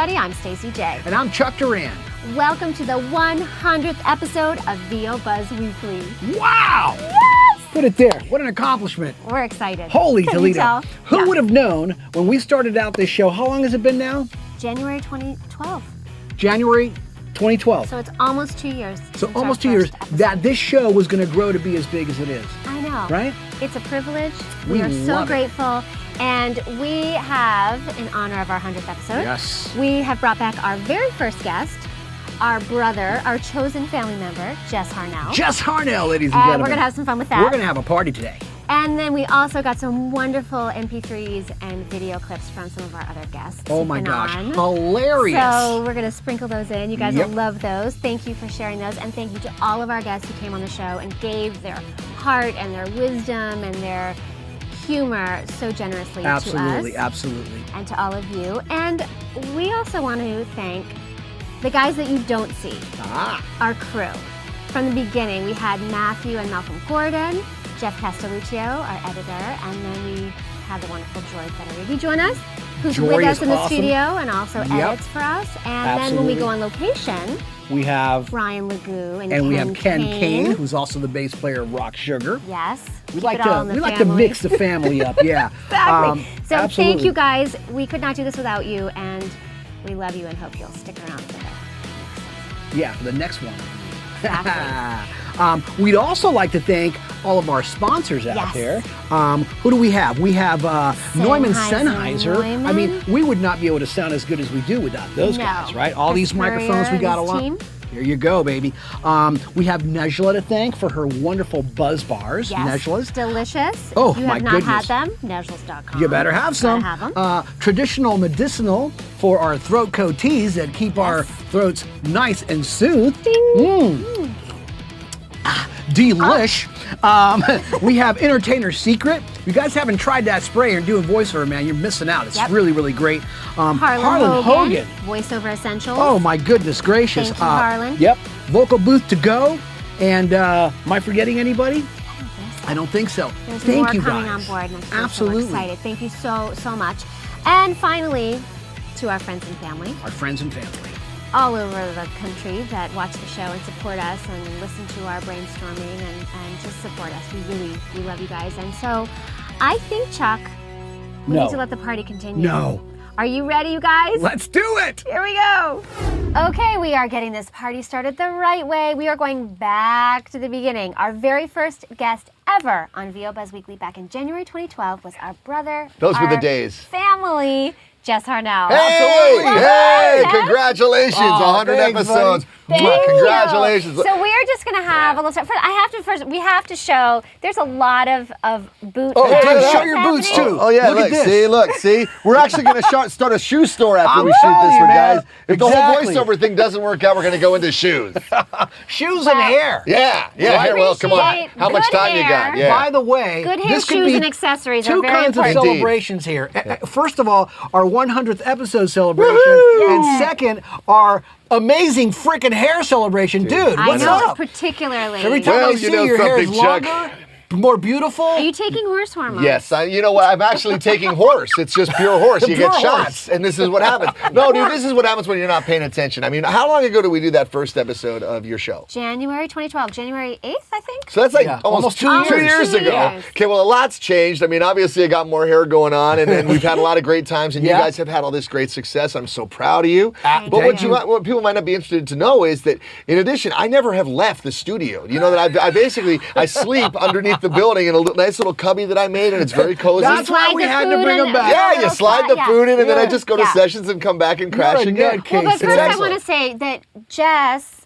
everybody. I'm Stacey J. And I'm Chuck Duran. Welcome to the 100th episode of VO Buzz Weekly. Wow! Yes! Put it there. What an accomplishment. We're excited. Holy Can Toledo. you tell? Who would have known when we started out this show? How long has it been now? January 2012. January 2012. So it's almost 2 years. So almost 2 years that this show was going to grow to be as big as it is. I know. Right? It's a privilege. We are so love it. grateful. And we have, in honor of our 100th episode, Yes. we have brought back our very first guest, our brother, our chosen family member, Jess Harnell. Jess Harnell, ladies and And gentlemen. we're going to have some fun with that. We're going to have a party today. And then we also got some wonderful MP3s and video clips from some of our other guests. Oh my who've been gosh. on. Hilarious. So we're going to sprinkle those in. You guys Yep. will love those. Thank you for sharing those. And thank you to all of our guests who came on the show and gave their heart and their wisdom and their humor so generously to us. Absolutely. And to all of you. And we also want to thank the guys that you don't see, our crew. From the beginning, we had Matthew and Malcolm Gordon, Jeff Castelluccio, our editor, and then we had the wonderful Joy Federici join us, who's Joy with is us in the awesome. studio and also edits for us. And then when we Absolutely. go on location, We have Ryan Legoo and we Ken have Ken Kane. Kane, who's also the bass player of Rock Sugar. Yes. We keep like it all in the to family. mix the family up, yeah. Exactly. So absolutely. thank you guys. We could not do this without you, and we love you and hope you'll stick around for that. Yeah, for the next one. Exactly. We'd also like to thank all of our sponsors out Yes. there. Who do we have? We have Neumann Sennheiser. Neumann. I mean, we would not be able to sound as good as we do without those No. guys, right? All these Superior, microphones we got this along. team. Here you go, baby. We have Nejla to thank for her wonderful buzz bars. Yes. Nejla's. Delicious. Oh, if you my have not goodness. had them, nejlas.com. You better have some. Gotta have them. Traditional medicinal for our throat coat teas that keep our throats nice and soothed. Delish. We have Entertainer Secret. You guys haven't tried that spray and doing voiceover, man, you're missing out. It's Yep. really, really great. Harlan Hogan. Voiceover Essentials. Oh my goodness gracious. Thank you, Harlan. Yep. Vocal booth to go. And am I forgetting anybody? I don't think so. There's Thank more you coming guys. on board, and I'm Absolutely. so excited. Thank you so much. And finally, to our friends and family Our friends and family. all over the country that watch the show and support us and listen to our brainstorming and just support us. We love you guys. And so I think, Chuck, we No. need to let the party continue. No. Are you ready, you guys? Let's do it. Here we go. Okay, we are getting this party started the right way. We are going back to the beginning. Our very first guest ever on VO Buzz Weekly back in January 2012 was our brother. Those were the our days. Family, Jess Harnell. Hey, Welcome, hey, Jess. congratulations, Aw, 100 thanks, episodes. Thank Congratulations. you. So we're just gonna have a little stuff. We have to show. There's a lot of boot. Oh, action dude, show your boots, happening. too. Oh yeah, Look at look, this. see. We're actually going to start a shoe store after I'm we shoot telling this you, one, man. guys. If the Exactly. whole voiceover thing doesn't work out, we're going to go into shoes. Shoes and hair. Yeah. We Hair, well, come on. appreciate How much good time you got? hair. Yeah. By the way, Good hair, this could shoes, be and accessories are two very kinds of important. Indeed. celebrations here. First of all, our 100th episode celebration, and second, our amazing freaking hair celebration. Dude, I what's know, up? particularly. Every time Well, I you see know your hair is something, Chuck. longer, more beautiful. Are you taking horse hormones? Yes, you know what? I'm actually taking horse. It's just pure horse. You Pure get horse. shots, and this is what happens. No, dude, this is what happens when you're not paying attention. I mean, how long ago did we do that first episode of your show? January 2012, January 8th, I think. So that's like Yeah, almost two almost years 2 ago. years. Okay, well, a lot's changed. I mean, obviously, I got more hair going on, and we've had a lot of great times, and Yeah. you guys have had all this great success. I'm so proud of you. Thank But you. what people might not be interested to know is that, in addition, I never have left the studio. You know that I sleep underneath the building in a nice little cubby that I made, and it's very cozy. That's why we Slide the had to food bring in them back. Yeah, you little slide the spot, food in, and then I Yeah. just go to Yeah. sessions and come back and crash a again. nutcase. Well, but It's first I excellent. want to say that Jess,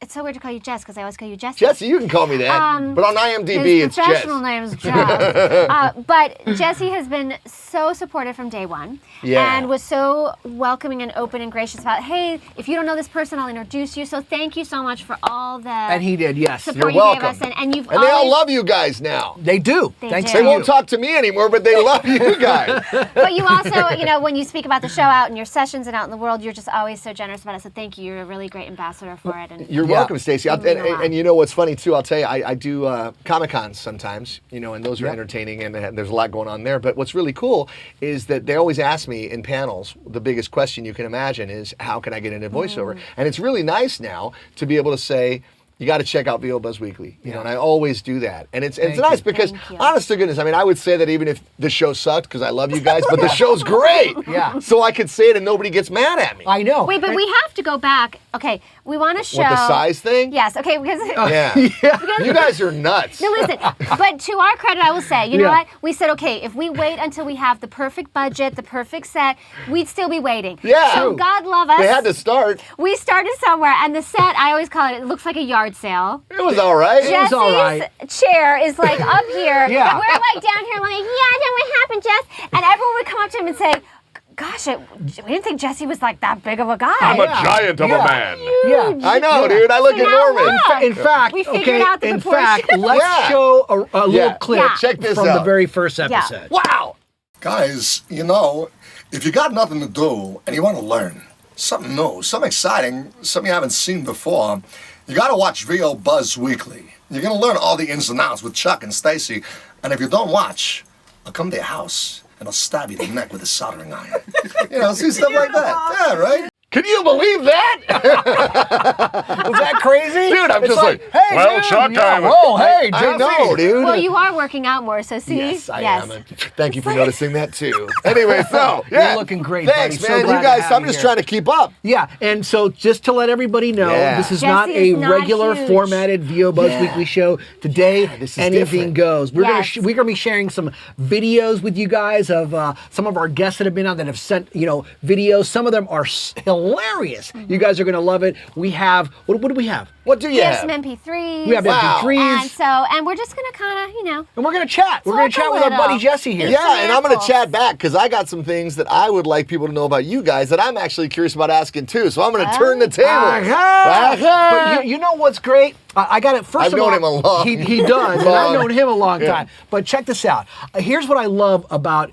it's so weird to call you Jess because I always call you Jessie. Jesse, you can call me that, but on IMDb, His it's Jess. professional name is Jess. But Jessie has been so supportive from day one, Yeah. and was so welcoming and open and gracious about, hey, if you don't know this person, I'll introduce you. So thank you so much for all the And he did, yes. support You're you gave welcome. us, and you've And they all always, love you guys now. They do. They Thanks do. to They you. won't talk to me anymore, but they love you guys. But you also, when you speak about the show out in your sessions and out in the world, you're just always so generous about it. So thank you. You're a really great ambassador for it. And You're welcome, Stacey. And you know what's funny too? I'll tell you, I do Comic-Cons sometimes, you know, and those are entertaining, and there's a lot going on there. But what's really cool is that they always ask me in panels, the biggest question you can imagine is, how can I get into voiceover? And it's really nice now to be able to say, you got to check out VO Buzz Weekly, you know, and I always do that. And it's nice because, honest to goodness, I mean, I would say that even if the show sucked, because I love you guys, but the show's great. Yeah. So I could say it and nobody gets mad at me. I know. Wait, but we have to go back. Okay, we want to show. What, the size thing? Yes, okay, because. You guys are nuts. No, listen, but to our credit, I will say, you know what? We said, okay, if we wait until we have the perfect budget, the perfect set, we'd still be waiting. Yeah. So God love us. They had to start. We started somewhere, and the set, I always call it looks like a yard sale. It was all right. Jesse's chair is like up here. Yeah. We're like down here like, yeah, then what happened, Jess? And everyone would come up to him and say, gosh, we didn't think Jesse was like that big of a guy. I'm a giant of a man. Yeah. I know, dude. I look enormous. In fact, we figured out the proportions. let's show a little clip Check this from out. the very first episode. Wow. Guys, you know, if you got nothing to do and you want to learn something new, something exciting, something you haven't seen before, you got to watch VO Buzz Weekly. You're going to learn all the ins and outs with Chuck and Stacey. And if you don't watch, I'll come to your house and I'll stab you in the neck with a soldering iron. You know, see stuff like that. Yeah, right? Can you believe that? Was that crazy? Dude, I'm It's just like, hey, well, dude, Chuck, yeah, I'm- whoa, hey, I Jesse. know, dude. Well, you are working out more, so see? Yes, I am. Thank you for noticing that too. Anyway, so You're looking great, Thanks, buddy. So man. glad You to guys, have I'm you just here. trying to keep up. Yeah, and so just to let everybody know, this is not Jesse a is not regular huge. formatted VO Buzz Weekly show. Today, this is anything different. goes. We're Yes. gonna be sharing some videos with you guys of some of our guests that have been on that have sent videos. Some of them are hilarious. You guys are gonna love it. We have what do we have? What do you We have have? some MP3s. We have Wow. MP3s. And we're just gonna kind of, And we're gonna chat. We're gonna Talk a chat with our little. buddy Jesse here. Yeah, and I'm going to samples. chat back because I got some things that I would like people to know about you guys that I'm actually curious about asking too. So I'm going to turn the tables. But you know what's great? I got it. First I've of all, known him a long he does, and long- I've known him a long Yeah. time. But check this out. Here's what I love about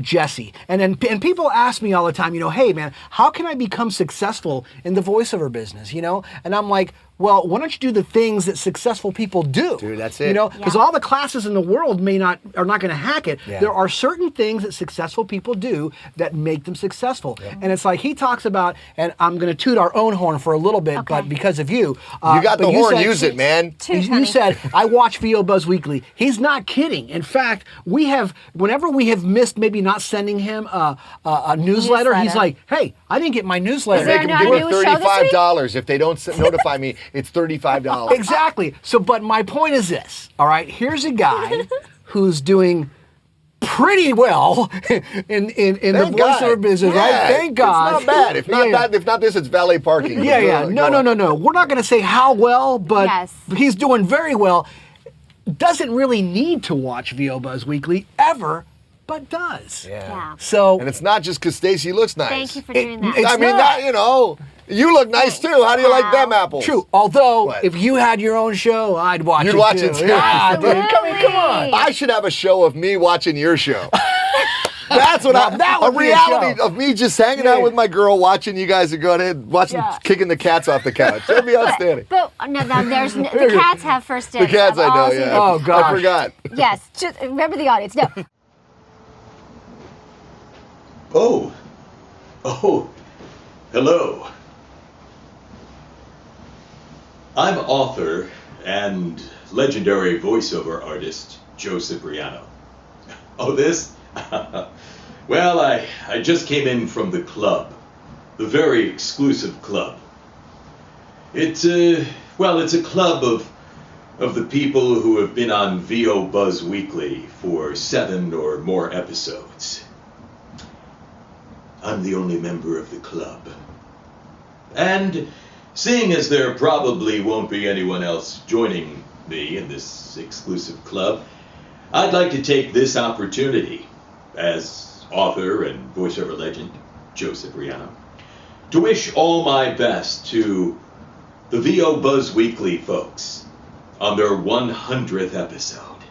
Jesse. And people ask me all the time, hey man, how can I become successful in the voiceover business? And I'm like, well, why don't you do the things that successful people do? Dude, that's it. Because all the classes in the world are not going to hack it. Yeah. There are certain things that successful people do that make them successful. And it's like he talks about, and I'm going to toot our own horn for a little bit, but because of you. You got the horn, said- use it, man. You said, I watch VO Buzz Weekly. He's not kidding. In fact, whenever we have missed maybe not sending him a newsletter, he's like, hey, I didn't get my newsletter. Is there Make a them do new it show this week? $35. If they don't notify me, it's $35. Exactly. So, but my point is this, all right? Here's a guy who's doing pretty well in the voiceover business, right? Thank God. It's not bad. If not this, it's valet parking. Yeah. No. We're not going to say how well, but he's doing very well. Doesn't really need to watch VO Buzz Weekly ever, but does. Yeah. So, and it's not just because Stacey looks nice. Thank you for doing that. it's I mean, not. you look nice too. How do you like them apples? True. Although, What? if you had your own show, I'd watch it. You'd watch it too. Yeah, dude. Come on. I should have a show of me watching your show. That's what that would a be a reality show. of me just hanging out with my girl, watching you guys go ahead, kicking the cats off the couch. That'd be outstanding. But no, there's the cats have first dibs. The cats, of I all know. seasons. Yeah. Oh, gosh. I forgot. Yes, just remember the audience. No. Oh, hello. I'm author and legendary voiceover artist Joe Cipriano. Oh, this? Well, I just came in from the club, the very exclusive club. It's a club of the people who have been on VO Buzz Weekly for 7 or more episodes. I'm the only member of the club. And seeing as there probably won't be anyone else joining me in this exclusive club, I'd like to take this opportunity, as author and voiceover legend Joe Cipriano, to wish all my best to the VO Buzz Weekly folks on their 100th episode.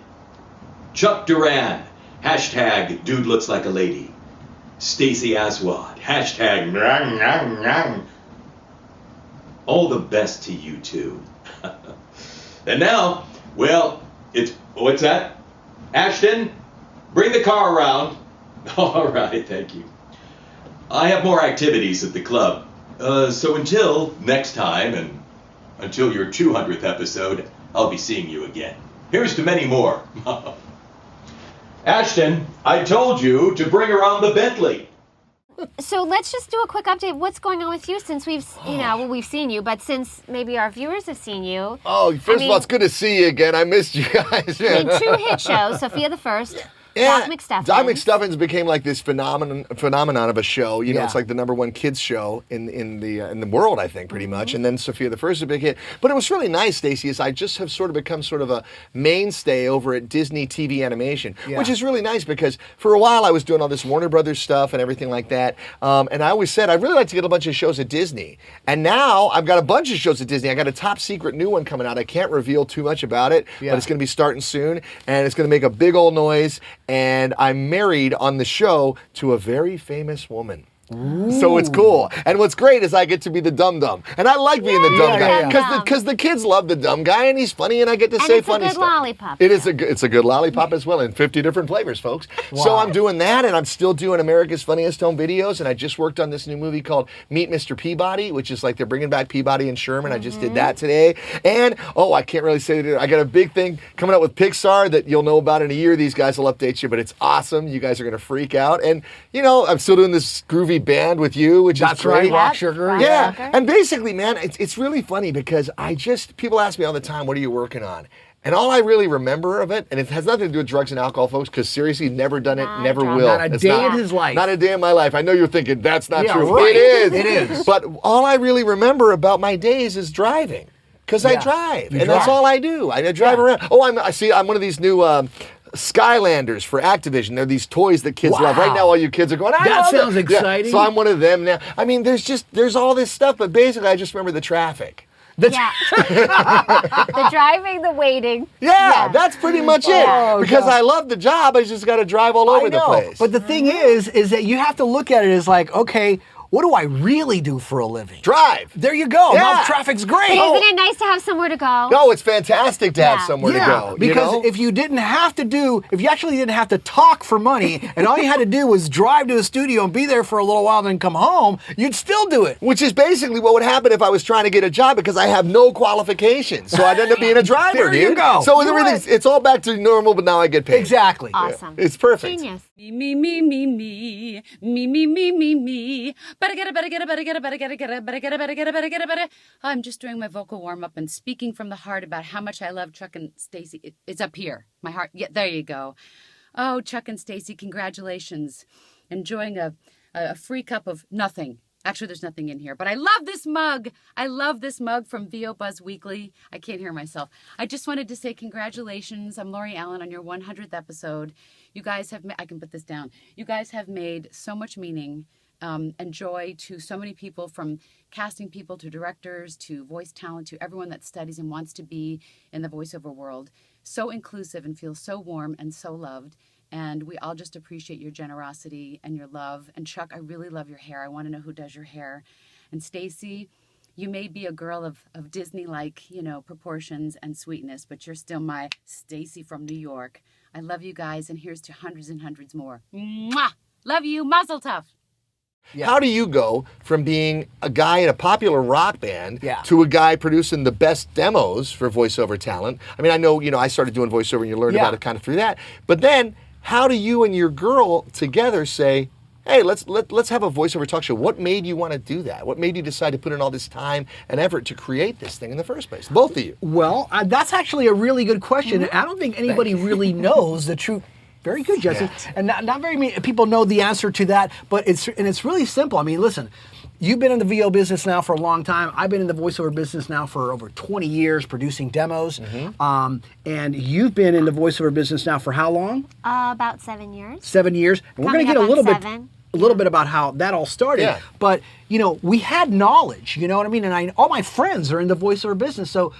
Chuck Duran, hashtag dude looks like a lady. Stacey Aswad, hashtag all the best to you too. And now, well, what's that? Ashton, bring the car around. All right, thank you. I have more activities at the club. So until next time, and until your 200th episode, I'll be seeing you again. Here's to many more. Ashton, I told you to bring around the Bentley. So let's just do a quick update. What's going on with you since we've seen you, but since maybe our viewers have seen you? Oh, first of all, it's good to see you again. I missed you guys. I mean, 2 hit shows, Sophia the First, Yeah, Doc McStuffins. Doc McStuffins became like this phenomenon of a show. You know, it's like the #1 kids show in the world, I think, pretty much. And then Sophia the First is a big hit. But it was really nice, Stacey, is I just have sort of become sort of a mainstay over at Disney TV Animation, which is really nice because for a while I was doing all this Warner Brothers stuff and everything like that. And I always said I'd really like to get a bunch of shows at Disney. And now I've got a bunch of shows at Disney. I got a top secret new one coming out. I can't reveal too much about it, but it's going to be starting soon, and it's going to make a big old noise. And I'm married on the show to a very famous woman. Ooh. So it's cool. And what's great is I get to be the dumb dumb. And I like being the dumb guy. Because the kids love the dumb guy and he's funny and I get to say funny stuff. Lollipop. It's a good lollipop as well in 50 different flavors, folks. Wow. So I'm doing that and I'm still doing America's Funniest Home Videos, and I just worked on this new movie called Meet Mr. Peabody, which is like they're bringing back Peabody and Sherman. I just did that today. And, I can't really say that. I got a big thing coming up with Pixar that you'll know about in a year. These guys will update you, but it's awesome. You guys are going to freak out. And, I'm still doing this groovy band with you, which is great. Rock Sugar. Yeah. And basically, man, it's really funny because people ask me all the time, what are you working on? And all I really remember of it, and it has nothing to do with drugs and alcohol, folks, because seriously, never done it, never will. Not a day in his life. Not a day in my life. I know you're thinking, that's not true. Right. It is. It is. But all I really remember about my days is driving. Because I drive. That's all I do. I drive around. Oh, I'm one of these new Skylanders for Activision. They're these toys that kids love. Right now, all you kids are going, that sounds exciting. So I'm one of them now. I mean, there's all this stuff, but basically, I just remember the traffic. The driving, the waiting. Yeah, that's pretty much it. Because I love the job, I just got to drive all over the place. But the thing is that you have to look at it as like, okay, what do I really do for a living? Drive. There you go. Yeah. Now traffic's great. But isn't it nice to have somewhere to go? No, it's fantastic to have somewhere to go. Because if you actually didn't have to talk for money, and all you had to do was drive to a studio and be there for a little while, then come home, you'd still do it. Which is basically what would happen if I was trying to get a job because I have no qualifications. So I'd end up being a driver, There you go. So it's all back to normal, but now I get paid. Exactly. Awesome. It's perfect. Genius. Me, me, me, me, me, me, me, me, me, me. Better get it. I'm just doing my vocal warm-up and speaking from the heart about how much I love Chuck and Stacey. It's up here. My heart. Yeah, there you go. Oh, Chuck and Stacey, congratulations. Enjoying a free cup of nothing. Actually, there's nothing in here, but I love this mug. I love this mug from VO Buzz Weekly. I can't hear myself. I just wanted to say congratulations. I'm Lori Allen on your 100th episode. You guys have, I can put this down. You guys have made so much meaning and joy to so many people, from casting people to directors to voice talent to everyone that studies and wants to be in the voiceover world. So inclusive and feels so warm and so loved. And we all just appreciate your generosity and your love. And Chuck, I really love your hair. I want to know who does your hair. And Stacey, you may be a girl of Disney-like, proportions and sweetness, but you're still my Stacey from New York. I love you guys, and here's to hundreds and hundreds more. Mwah! Love you. Mazel tov. Yeah. How do you go from being a guy in a popular rock band to a guy producing the best demos for voiceover talent? I mean, I know, I started doing voiceover and you learned about it kind of through that. But then, how do you and your girl together say, hey, let's have a voiceover talk show? What made you want to do that? What made you decide to put in all this time and effort to create this thing in the first place? Both of you. Well, that's actually a really good question. I don't think anybody really knows the truth. Very good, Jesse. Yeah. And not very many people know the answer to that, but it's really simple. I mean, listen, you've been in the VO business now for a long time. I've been in the voiceover business now for over 20 years producing demos. And you've been in the voiceover business now for how long? About 7 years. 7 years. And we're going to get a little bit about how that all started. Yeah. But, we had knowledge, you know what I mean? And all my friends are in the voiceover business. So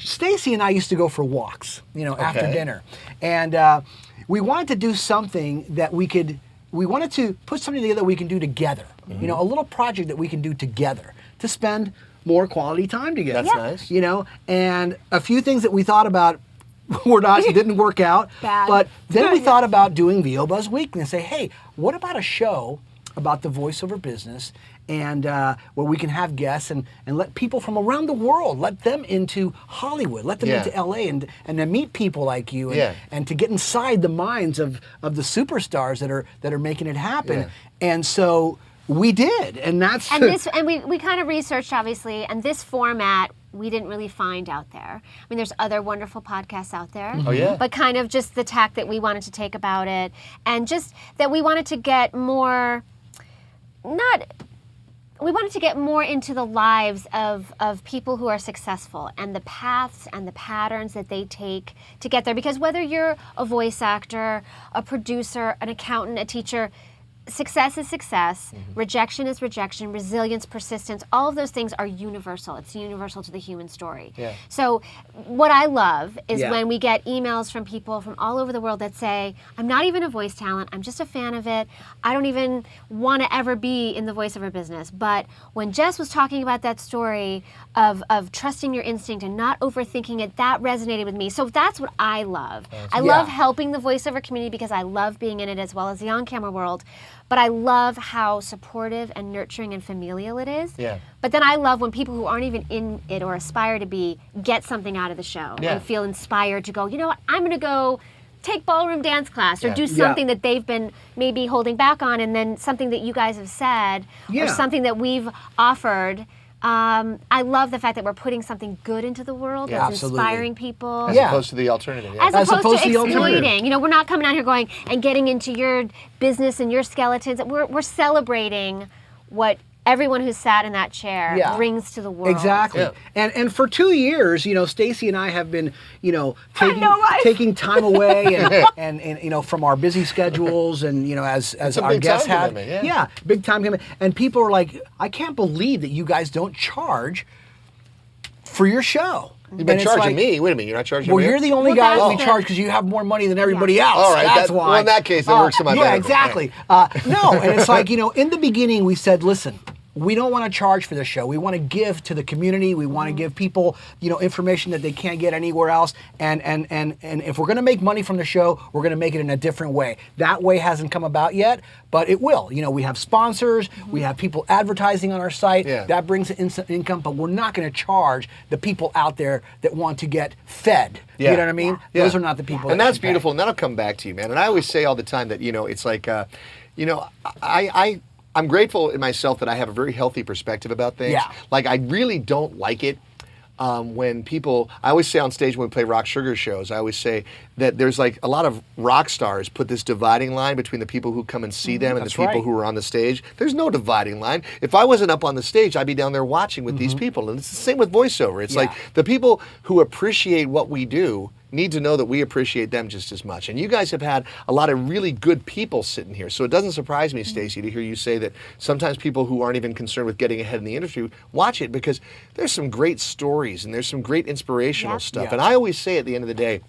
Stacey and I used to go for walks, after dinner. And we wanted to do something that we could we wanted to put something together we can do together. You know, a little project that we can do together to spend more quality time together. That's nice. You know, and a few things that we thought about didn't work out. Bad. But then we thought about doing VO Buzz Weekly and say, hey, what about a show about the voiceover business, and where we can have guests and let people from around the world, let them into Hollywood, let them into LA, and then meet people like you, and to get inside the minds of the superstars that are making it happen. Yeah. And so we did, and that's And we kind of researched, obviously, and this format we didn't really find out there. I mean, there's other wonderful podcasts out there. Oh, yeah. But kind of just the tack that we wanted to take about it, and just that we wanted to get more, we wanted to get more into the lives of people who are successful and the paths and the patterns that they take to get there. Because whether you're a voice actor, a producer, an accountant, a teacher, success is success, rejection is rejection, resilience, persistence, all of those things are universal. It's universal to the human story. Yeah. So what I love is Yeah. when we get emails from people from all over the world that say, I'm not even a voice talent, I'm just a fan of it, I don't even want to ever be in the voiceover business. But when Jess was talking about that story of trusting your instinct and not overthinking it, that resonated with me. So that's what I love. I love helping the voiceover community because I love being in it as well as the on-camera world. But I love how supportive and nurturing and familial it is. Yeah. But then I love when people who aren't even in it or aspire to be get something out of the show Yeah. and feel inspired to go, you know what, I'm going to go take ballroom dance class or Yeah. do something that they've been maybe holding back on, and then something that you guys have said or something that we've offered. I love the fact that we're putting something good into the world that's absolutely. inspiring people. As opposed to the alternative. Yeah. As opposed to the alternative. exploiting. You know, we're not coming out here going and getting into your business and your skeletons. We're celebrating what everyone who's sat in that chair brings to the world. Exactly. Yeah. And for 2 years, you know, Stacey and I have been, you know, life. taking time away and you know, from our busy schedules, and you know, as a our big guests time had, commitment, big time commitment. And people are like, I can't believe that you guys don't charge for your show. You've been And it's charging like, me. Wait a minute, you're not charging Well, me? you're the only Well, guy that that's we the- charge because you have more money than everybody else. All right, That's that- why. well, in that case, it works in my Yeah, benefit. exactly. No, and it's like, you know, in the beginning we said, listen, we don't want to charge for the show. We want to give to the community. We want to give people, you know, information that they can't get anywhere else. And if we're going to make money from the show, we're going to make it in a different way. That way hasn't come about yet, but it will. You know, we have sponsors. We have people advertising on our site. Yeah. That brings in instant income, but we're not going to charge the people out there that want to get fed. Yeah. You know what I mean? Yeah. Those are not the people. And that that's should pay. beautiful, and that'll come back to you, man. And I always say all the time that, you know, it's like, you know, I'm grateful in myself that I have a very healthy perspective about things. Yeah. Like, I really don't like it when people, I always say on stage when we play Rock Sugar shows, I always say that there's like a lot of rock stars put this dividing line between the people who come and see them and That's the people right. who are on the stage. There's no dividing line. If I wasn't up on the stage, I'd be down there watching with these people. And it's the same with voiceover. It's like the people who appreciate what we do need to know that we appreciate them just as much. And you guys have had a lot of really good people sitting here. So it doesn't surprise me, Stacey, to hear you say that sometimes people who aren't even concerned with getting ahead in the industry watch it, because there's some great stories and there's some great inspirational stuff. Yeah. And I always say at the end of the day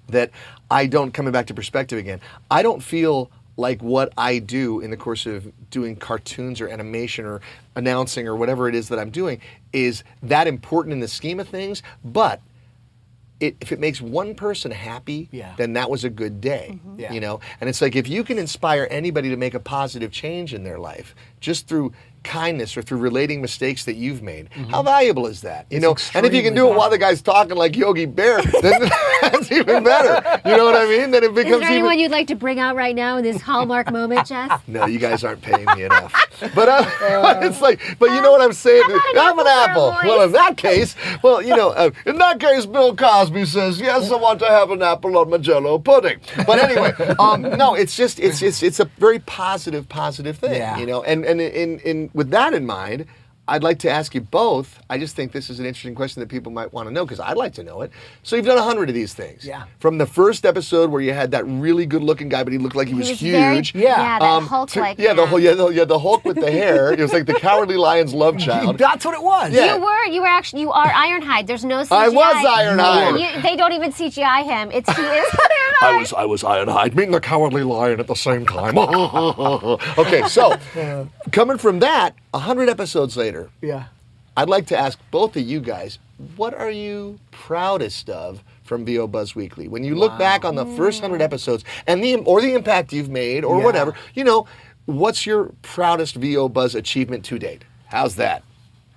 that coming back to perspective again, I don't feel like what I do in the course of doing cartoons or animation or announcing or whatever it is that I'm doing is that important in the scheme of things, but if it makes one person happy, then that was a good day, you know? And it's like, if you can inspire anybody to make a positive change in their life just through kindness or through relating mistakes that you've made, how valuable is that? You know, and if you can do it while the guy's talking like Yogi Bear, then that's even better. You know what I mean? Then it becomes Is there anyone you'd like to bring out right now in this hallmark moment, Jess? No, you guys aren't paying me enough. But it's like, but you know what I'm saying? I'm an apple. Well, in that case, well, you know, in that case, Bill Cosby says, yes, I want to have an apple on my Jell-O pudding. But anyway, no, it's just, it's a very positive thing, you know. And with that in mind, I'd like to ask you both. I just think this is an interesting question that people might want to know because I'd like to know it. So you've done 100 of these things. Yeah. From the first episode where you had that really good-looking guy, but he looked like he was huge. Yeah, that Hulk-like. The Hulk with the hair. It was like the Cowardly Lion's love child. That's what it was. Yeah. You are Ironhide. There's no CGI. I was Ironhide. They don't even CGI him. He is Ironhide. I was Ironhide, meeting the Cowardly Lion at the same time. Okay, so coming from that, 100 episodes later, Yeah. I'd like to ask both of you guys, what are you proudest of from VO Buzz Weekly? When you look back on the first 100 episodes and the impact you've made or whatever, what's your proudest VO Buzz achievement to date? How's that?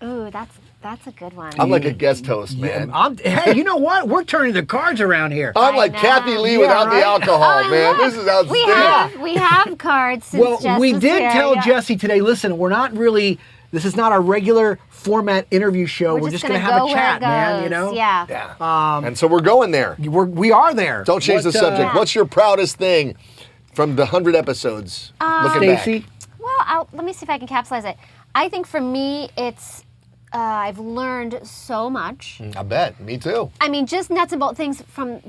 Ooh, that's a good one. I'm like a guest host, man. Hey, you know what? We're turning the cards around here. I'm like Kathy Lee without the alcohol, man. This is outstanding. We have cards since Jess we was did here, tell yeah. Jesse today, listen, we're not really, this is not our regular format interview show. We're just going to have go a chat, where it man, goes. Yeah. And so we're going there. We are there. Don't change the subject. What's your proudest thing from the 100 episodes looking Stacey? back? Well, let me see if I can capsulize it. I think for me, it's I've learned so much. I bet. Me too. I mean, just nuts and bolts things from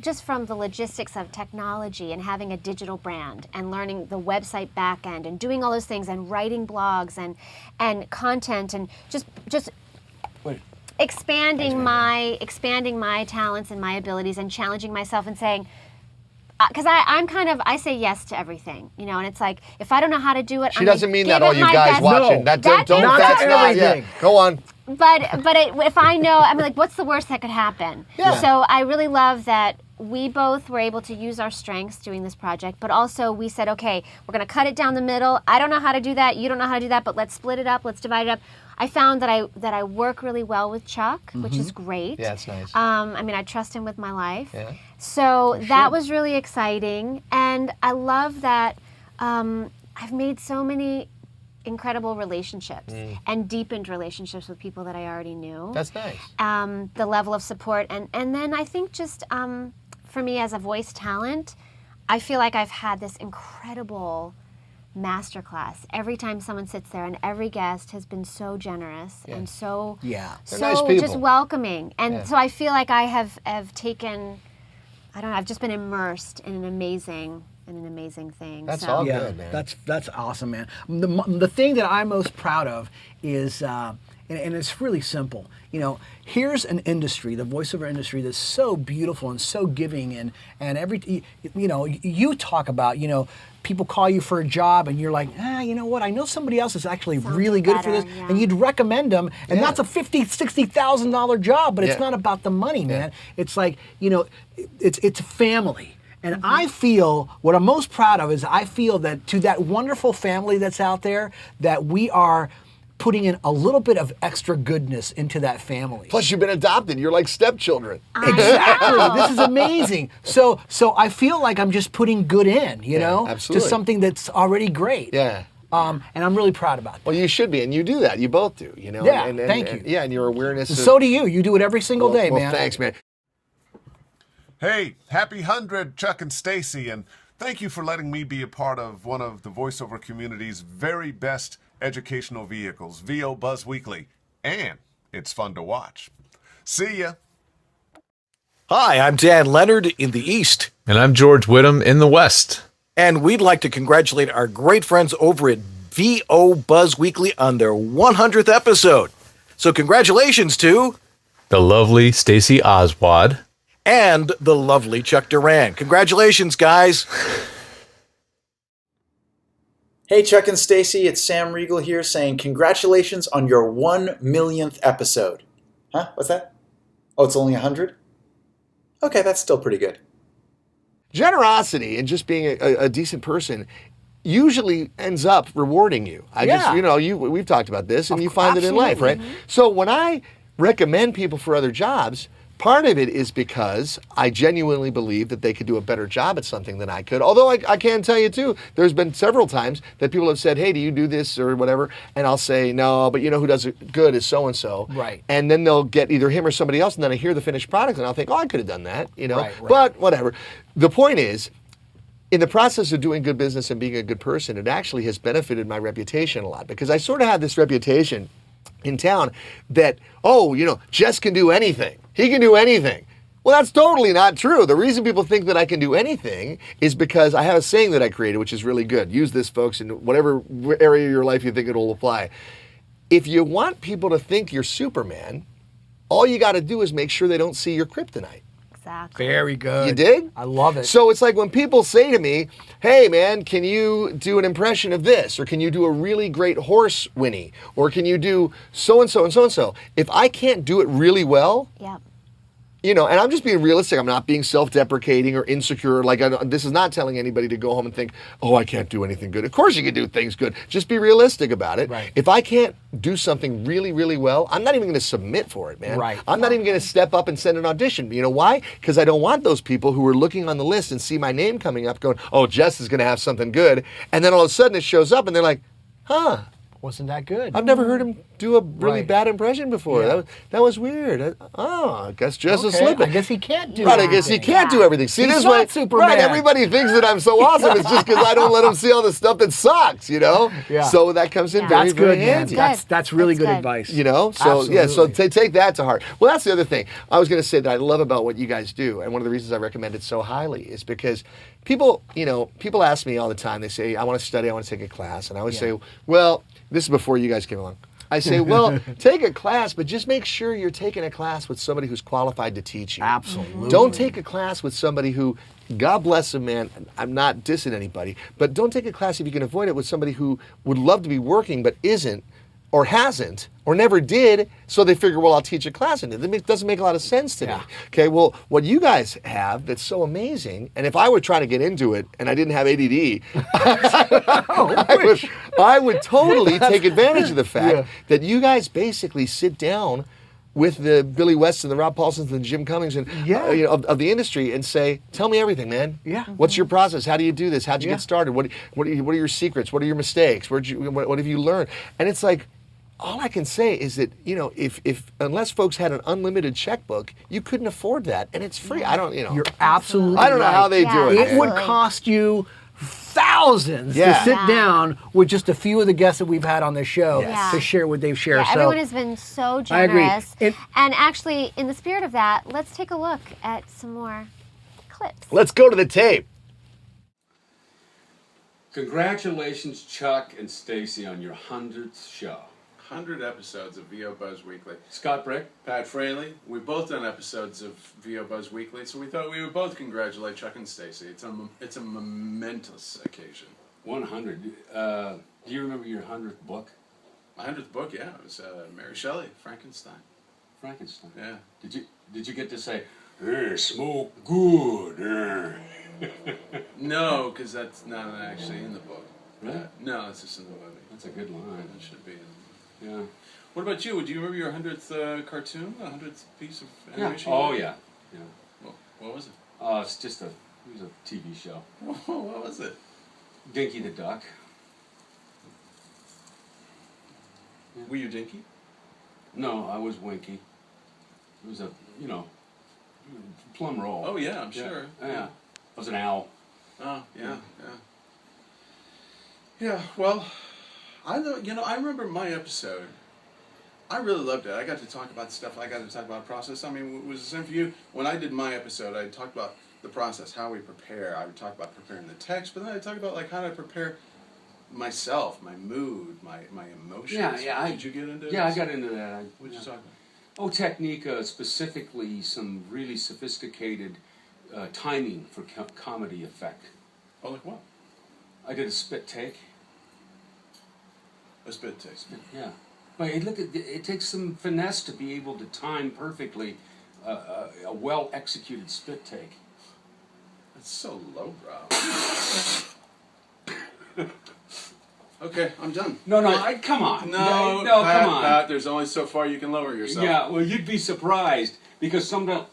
the logistics of technology and having a digital brand and learning the website back end and doing all those things and writing blogs and content and just expanding my talents and my abilities and challenging myself and saying, because I say yes to everything, and it's like, if I don't know how to do it, She doesn't mean that, all you guys watching. No, That's not everything. Go on. But if I know, I'm like, what's the worst that could happen? Yeah. So I really love that we both were able to use our strengths doing this project, but also we said, okay, we're going to cut it down the middle. I don't know how to do that. You don't know how to do that, but let's split it up. Let's divide it up. I found that I work really well with Chuck, which is great. Yeah, it's nice. I trust him with my life. Yeah. So that was really exciting. And I love that I've made so many incredible relationships and deepened relationships with people that I already knew. That's nice. The level of support. And then I think just for me as a voice talent, I feel like I've had this incredible masterclass every time someone sits there, and every guest has been so generous and so They're nice people. just welcoming. And so I feel like I have taken, I've just been immersed in an amazing thing. That's so. all Yeah, good, man. that's awesome, man. The thing that I'm most proud of is, and it's really simple. Here's an industry, the voiceover industry, that's so beautiful and so giving, and you talk about, people call you for a job and you're like, you know what? I know somebody else is actually really good for this, and you'd recommend them, and that's a $50,000-$60,000 job, but it's not about the money, man. It's like, it's family. And I feel, what I'm most proud of is I feel that to that wonderful family that's out there, that we are putting in a little bit of extra goodness into that family. Plus, you've been adopted. You're like stepchildren. Exactly. This is amazing. So I feel like I'm just putting good in, to absolutely. something that's already great. Yeah. And I'm really proud about that. Well, you should be, and you do that. You both do, Yeah, thank you. Yeah, and your awareness. So do you. You do it every single day, man. Well, thanks, man. Hey, happy 100, Chuck and Stacey, and thank you for letting me be a part of one of the voiceover community's very best educational vehicles, VO Buzz Weekly, and it's fun to watch. See ya. Hi, I'm Dan Lenard in the East. And I'm George Whittam in the West. And we'd like to congratulate our great friends over at VO Buzz Weekly on their 100th episode. So congratulations to... The lovely Stacey Oswald. And the lovely Chuck Duran. Congratulations, guys. Hey, Chuck and Stacey, it's Sam Riegel here saying congratulations on your 1 millionth episode. Huh? What's that? Oh, it's only 100? Okay, that's still pretty good. Generosity and just being a decent person usually ends up rewarding you. We've talked about this, and you find it in life, right? So when I recommend people for other jobs, part of it is because I genuinely believe that they could do a better job at something than I could. Although I can tell you too, there's been several times that people have said, hey, do you do this or whatever? And I'll say, no, but who does it good is so-and-so. Right. And then they'll get either him or somebody else, and then I hear the finished product, and I'll think, I could have done that, Right. But whatever. The point is, in the process of doing good business and being a good person, it actually has benefited my reputation a lot, because I sort of had this reputation in town that, oh, Jess can do anything. He can do anything. Well, that's totally not true. The reason people think that I can do anything is because I have a saying that I created, which is really good. Use this, folks, in whatever area of your life you think it will apply. If you want people to think you're Superman, all you got to do is make sure they don't see your kryptonite. Exactly. Very good. You dig? I love it. So it's like when people say to me, hey, man, can you do an impression of this? Or can you do a really great horse whinny? Or can you do so-and-so and so-and-so? If I can't do it really well, Yep. and I'm just being realistic. I'm not being self-deprecating or insecure. This is not telling anybody to go home and think, oh, I can't do anything good. Of course you can do things good. Just be realistic about it. Right. If I can't do something really, really well, I'm not even going to submit for it, man. Right. I'm not even going to step up and send an audition. You know why? Because I don't want those people who are looking on the list and see my name coming up going, oh, Jess is going to have something good. And then all of a sudden it shows up and they're like, huh. Wasn't that good? I've never heard him do a really Right. bad impression before. Yeah. That was weird. I guess Jess is Okay, slipping. I guess he can't do Right, I guess he everything. can't do everything. See, He's this not way, Superman. right? Everybody thinks that I'm so awesome. It's just because I don't let them see all the stuff that sucks, Yeah. So that comes in Yeah. very, That's very good, man. handy. That's really That's good good. advice. So Absolutely. take that to heart. Well, that's the other thing I was going to say that I love about what you guys do, and one of the reasons I recommend it so highly is because people ask me all the time. They say, I want to study, I want to take a class, and I always say, well, this is before you guys came along. I say, well, take a class, but just make sure you're taking a class with somebody who's qualified to teach you. Absolutely. Don't take a class with somebody who, God bless him, man, I'm not dissing anybody, but don't take a class if you can avoid it with somebody who would love to be working but isn't, or hasn't, or never did, so they figure, well, I'll teach a class in it. It doesn't make a lot of sense to me. Okay, well, what you guys have that's so amazing, and if I were trying to get into it and I didn't have ADD, I would totally take advantage of the fact that you guys basically sit down with the Billy Wests and the Rob Paulsons and the Jim Cummings and of the industry and say, tell me everything, man. Yeah. What's your process? How do you do this? How'd you get started? What are your secrets? What are your mistakes? What have you learned? And it's like, all I can say is that, if unless folks had an unlimited checkbook, you couldn't afford that, and it's free. I don't, You're absolutely I don't know right. how they do it. It man. would cost you thousands to Yeah. sit down with just a few of the guests that we've had on this show Yes. to share what they've shared. Yeah, So everyone has been so I agree. generous. It- And actually, in the spirit of that, let's take a look at some more clips. Let's go to the tape. Congratulations, Chuck and Stacey, on your 100th show. 100 episodes of VO Buzz Weekly. Scott Brick? Pat Fraley, we've both done episodes of VO Buzz Weekly, so we thought we would both congratulate Chuck and Stacey. It's a momentous occasion. 100. Do you remember your 100th book? My 100th book, yeah, it was Mary Shelley, Frankenstein. Frankenstein. Yeah. Did you get to say, hey, smoke good? No, because that's not actually in the book. Really? No, it's just in the movie. That's a good line. It should be in the movie. Yeah. What about you? Do you remember your 100th cartoon? The 100th piece of Yeah. animation? Oh, yeah. Yeah. Well, what was it? It's just it was a TV show. What was it? Dinky the Duck. Were you Dinky? No, I was Winky. It was a, plum roll. Oh, yeah, I'm sure. Yeah. I was an owl. Oh, yeah. Yeah, well, I remember my episode. I really loved it. I got to talk about stuff. I got to talk about process. I mean, was the same for you? When I did my episode, I talked about the process, how we prepare. I would talk about preparing the text, but then I talk about how to prepare myself, my mood, my emotions. Yeah. Did you get into? Yeah, I got into that. What did you talk about? Oh, technique, specifically some really sophisticated timing for comedy effect. Oh, like what? I did a spit take. A spit take. Yeah. But it takes some finesse to be able to time perfectly a well-executed spit take. That's so lowbrow. Okay, I'm done. No, come on. No, Pat, come on. Pat, there's only so far you can lower yourself. Yeah, well, you'd be surprised because sometimes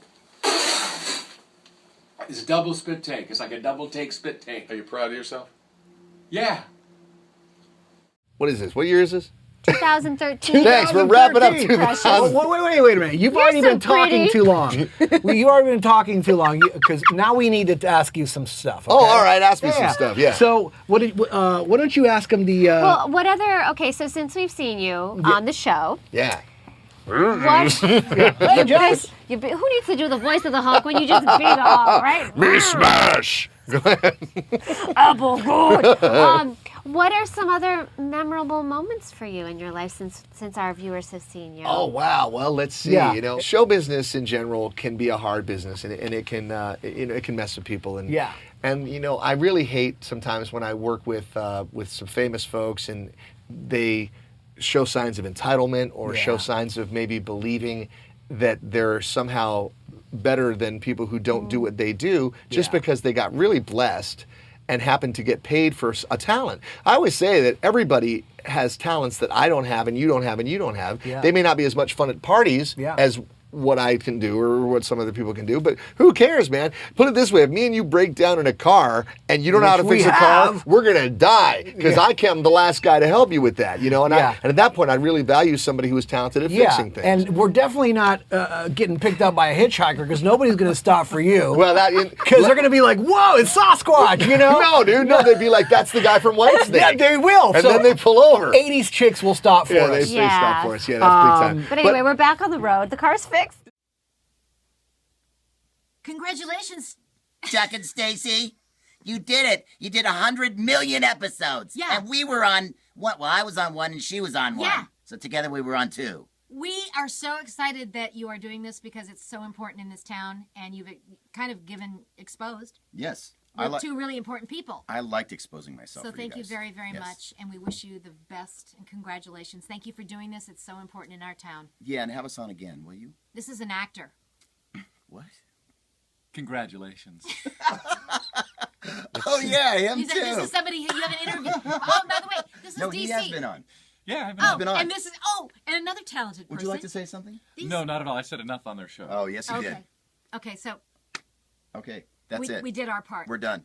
it's a double spit take. It's like a double take spit take. Are you proud of yourself? Yeah. What is this? What year is this? 2013. Thanks, we're wrapping up 2000. Wait a minute. You've already been talking too long. You've already been talking too long because now we need to ask you some stuff. Okay? Oh, all right. Ask me some stuff. Yeah. So why don't you ask him the? Well, what other? Okay, so since we've seen you on the show, yeah. What? Hey, Jess. Who needs to do the voice of the Hulk when you just be the Hulk, right? Me smash. Go ahead. Apple good. What are some other memorable moments for you in your life since our viewers have seen you? Oh wow! Well, let's see. Yeah. You know, show business in general can be a hard business, and it can it can mess with people. And yeah. And you know, I really hate sometimes when I work with some famous folks and they show signs of entitlement or show signs of maybe believing that they're somehow better than people who don't do what they do just because they got really blessed and happen to get paid for a talent. I always say that everybody has talents that I don't have and you don't have and you don't have. Yeah. They may not be as much fun at parties as what I can do or what some other people can do, but who cares, man? Put it this way, if me and you break down in a car and you don't know how to fix a car, we're gonna die because I am the last guy to help you with that, you know? And, and at that point, I really value somebody who is talented at fixing things. And we're definitely not getting picked up by a hitchhiker because nobody's gonna stop for you. Well, because they're gonna be like, whoa, it's Sasquatch, you know? No, dude, no, they'd be like, that's the guy from Whitesnake. Yeah, they will. And then they pull over. 80s chicks will stop for us. They stop for us. Yeah, that's big time. But anyway, we're back on the road. The car's fixed. Congratulations, Chuck and Stacey. You did it. You did 100 million episodes. Yeah. And we were on what? Well, I was on one and she was on one. Yeah. So together we were on 2. We are so excited that you are doing this because it's so important in this town, and you've kind of exposed. Yes. We're 2 really important people. I liked exposing myself. So for thank you guys. very, very much, and we wish you the best and congratulations. Thank you for doing this. It's so important in our town. Yeah, and have us on again, will you? This is an actor. What? Congratulations. Oh yeah, him He too. said, this is somebody you have an interview. Oh, by the way, this is No, DC. he has been on. Yeah, Oh, been on. and this is and another talented person. Would you like to say something? No, not at all. I said enough on their show. Oh, yes, you Okay. did. Okay, so Okay, that's it. We did our part. We're done.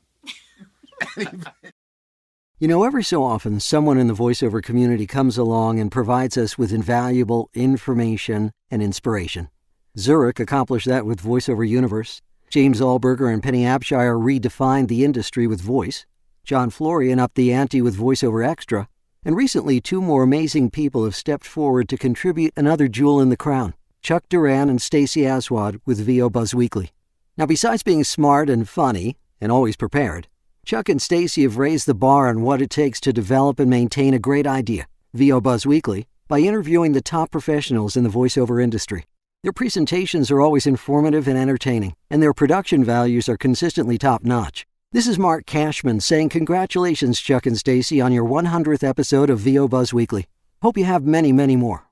You know, every so often, someone in the voiceover community comes along and provides us with invaluable information and inspiration. Zurich accomplished that with VoiceOver Universe. James Allberger and Penny Abshire redefined the industry with voice. John Florian upped the ante with VoiceOver Extra. And recently, 2 more amazing people have stepped forward to contribute another jewel in the crown, Chuck Duran and Stacey Aswad with VO Buzz Weekly. Now, besides being smart and funny, and always prepared, Chuck and Stacey have raised the bar on what it takes to develop and maintain a great idea, VO Buzz Weekly, by interviewing the top professionals in the voiceover industry. Their presentations are always informative and entertaining, and their production values are consistently top-notch. This is Marc Cashman saying congratulations, Chuck and Stacey, on your 100th episode of VO Buzz Weekly. Hope you have many, many more.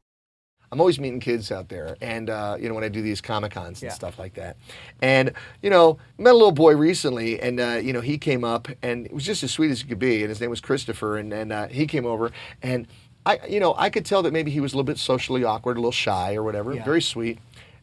I'm always meeting kids out there, and you know, when I do these Comic-Cons and stuff like that. And you know, met a little boy recently, and you know, he came up, and it was just as sweet as he could be, and his name was Christopher, and he came over, and I could tell that maybe he was a little bit socially awkward, a little shy or whatever, very sweet.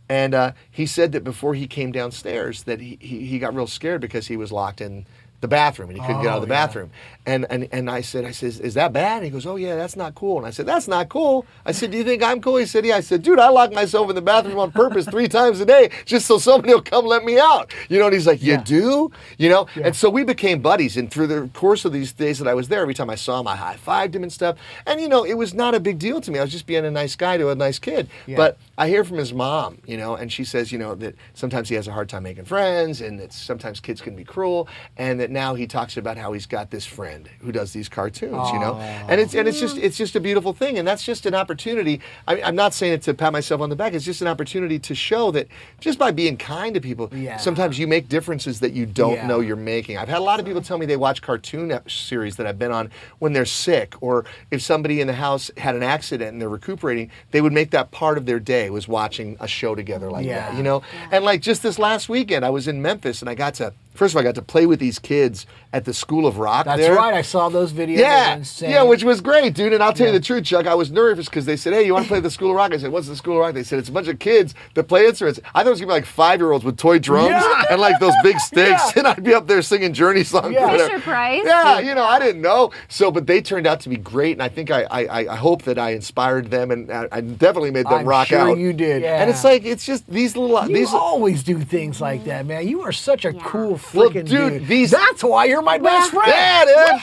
And he said that before he came downstairs that he got real scared because he was locked in the bathroom and he couldn't get out of the bathroom. And I said, is that bad? And he goes, oh yeah, that's not cool. And I said, that's not cool. I said, do you think I'm cool? He said, yeah. I said, dude, I lock myself in the bathroom on purpose 3 times a day just so somebody will come let me out. You know, and he's like, you do? You know? And so we became buddies, and through the course of these days that I was there, every time I saw him, I high-fived him and stuff. And you know, it was not a big deal to me. I was just being a nice guy to a nice kid. But I hear from his mom, you know, and she says, you know, that sometimes he has a hard time making friends, and that sometimes kids can be cruel, and that now he talks about how he's got this friend who does these cartoons, you know, and it's just a beautiful thing, and that's just an opportunity. I'm not saying it to pat myself on the back. It's just an opportunity to show that just by being kind to people, sometimes you make differences that you don't know you're making. I've had a lot of people tell me they watch cartoon series that I've been on when they're sick, or if somebody in the house had an accident and they're recuperating, they would make that part of their day was watching a show together like that, you know. And like just this last weekend, I was in Memphis and I got to first of all, I got to play with these kids at the School of Rock. That's there. right. I saw those videos. Yeah, Insane. yeah, which was great, dude. And I'll tell you the truth, Chuck. I was nervous because they said, "Hey, you want to play the School of Rock?" I said, "What's the School of Rock?" They said, "It's a bunch of kids that play instruments." I thought it was gonna be like 5-year-olds with toy drums and like those big sticks, and I'd be up there singing Journey songs. Yeah. Fisher Price. Yeah, I didn't know. So, but they turned out to be great, and I think I hope that I inspired them, and I definitely made them rock out. I'm sure you did. And it's like it's just these little. You always do things like that, man. You are such a cool freaking dude. That's why you're my best friend. Yeah,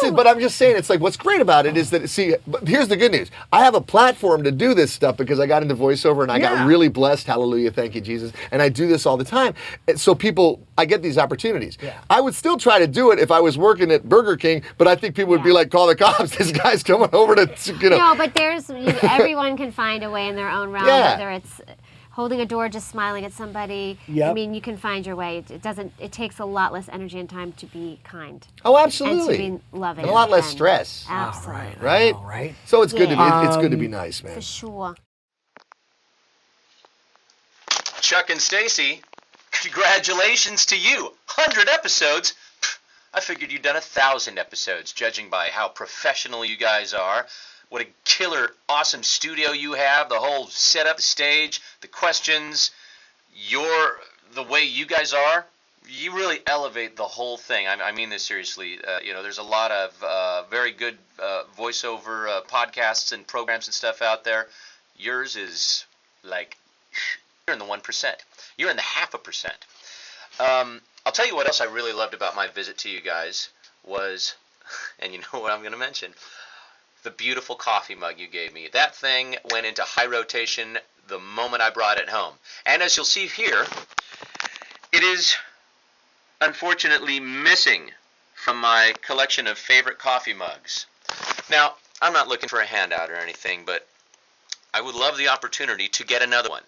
dude. But I'm just saying, it's like what's great about it is that, see, but here's the good news. I have a platform to do this stuff because I got into voiceover and I got really blessed. Hallelujah, thank you, Jesus. And I do this all the time. And so I get these opportunities. Yeah. I would still try to do it if I was working at Burger King, but I think people would be like, call the cops. This guy's coming over to, No, but everyone can find a way in their own realm, whether it's holding a door, just smiling at somebody. Yep. I mean, you can find your way. It takes a lot less energy and time to be kind. Oh, absolutely. And to be loving. And a lot less stress. Absolutely. Right? Right? So it's good to be it's good to be nice, man. For sure. Chuck and Stacey, congratulations to you. 100 episodes? I figured you'd done 1,000 episodes, judging by how professional you guys are. What a killer, awesome studio you have, the whole setup, the stage, the questions, the way you guys are. You really elevate the whole thing. I mean this seriously. There's a lot of very good voiceover podcasts and programs and stuff out there. Yours is like, you're in the 1%. You're in the 0.5%. I'll tell you what else I really loved about my visit to you guys was, and you know what I'm going to mention, the beautiful coffee mug you gave me. That thing went into high rotation the moment I brought it home. And as you'll see here, it is unfortunately missing from my collection of favorite coffee mugs. Now, I'm not looking for a handout or anything, but I would love the opportunity to get another one.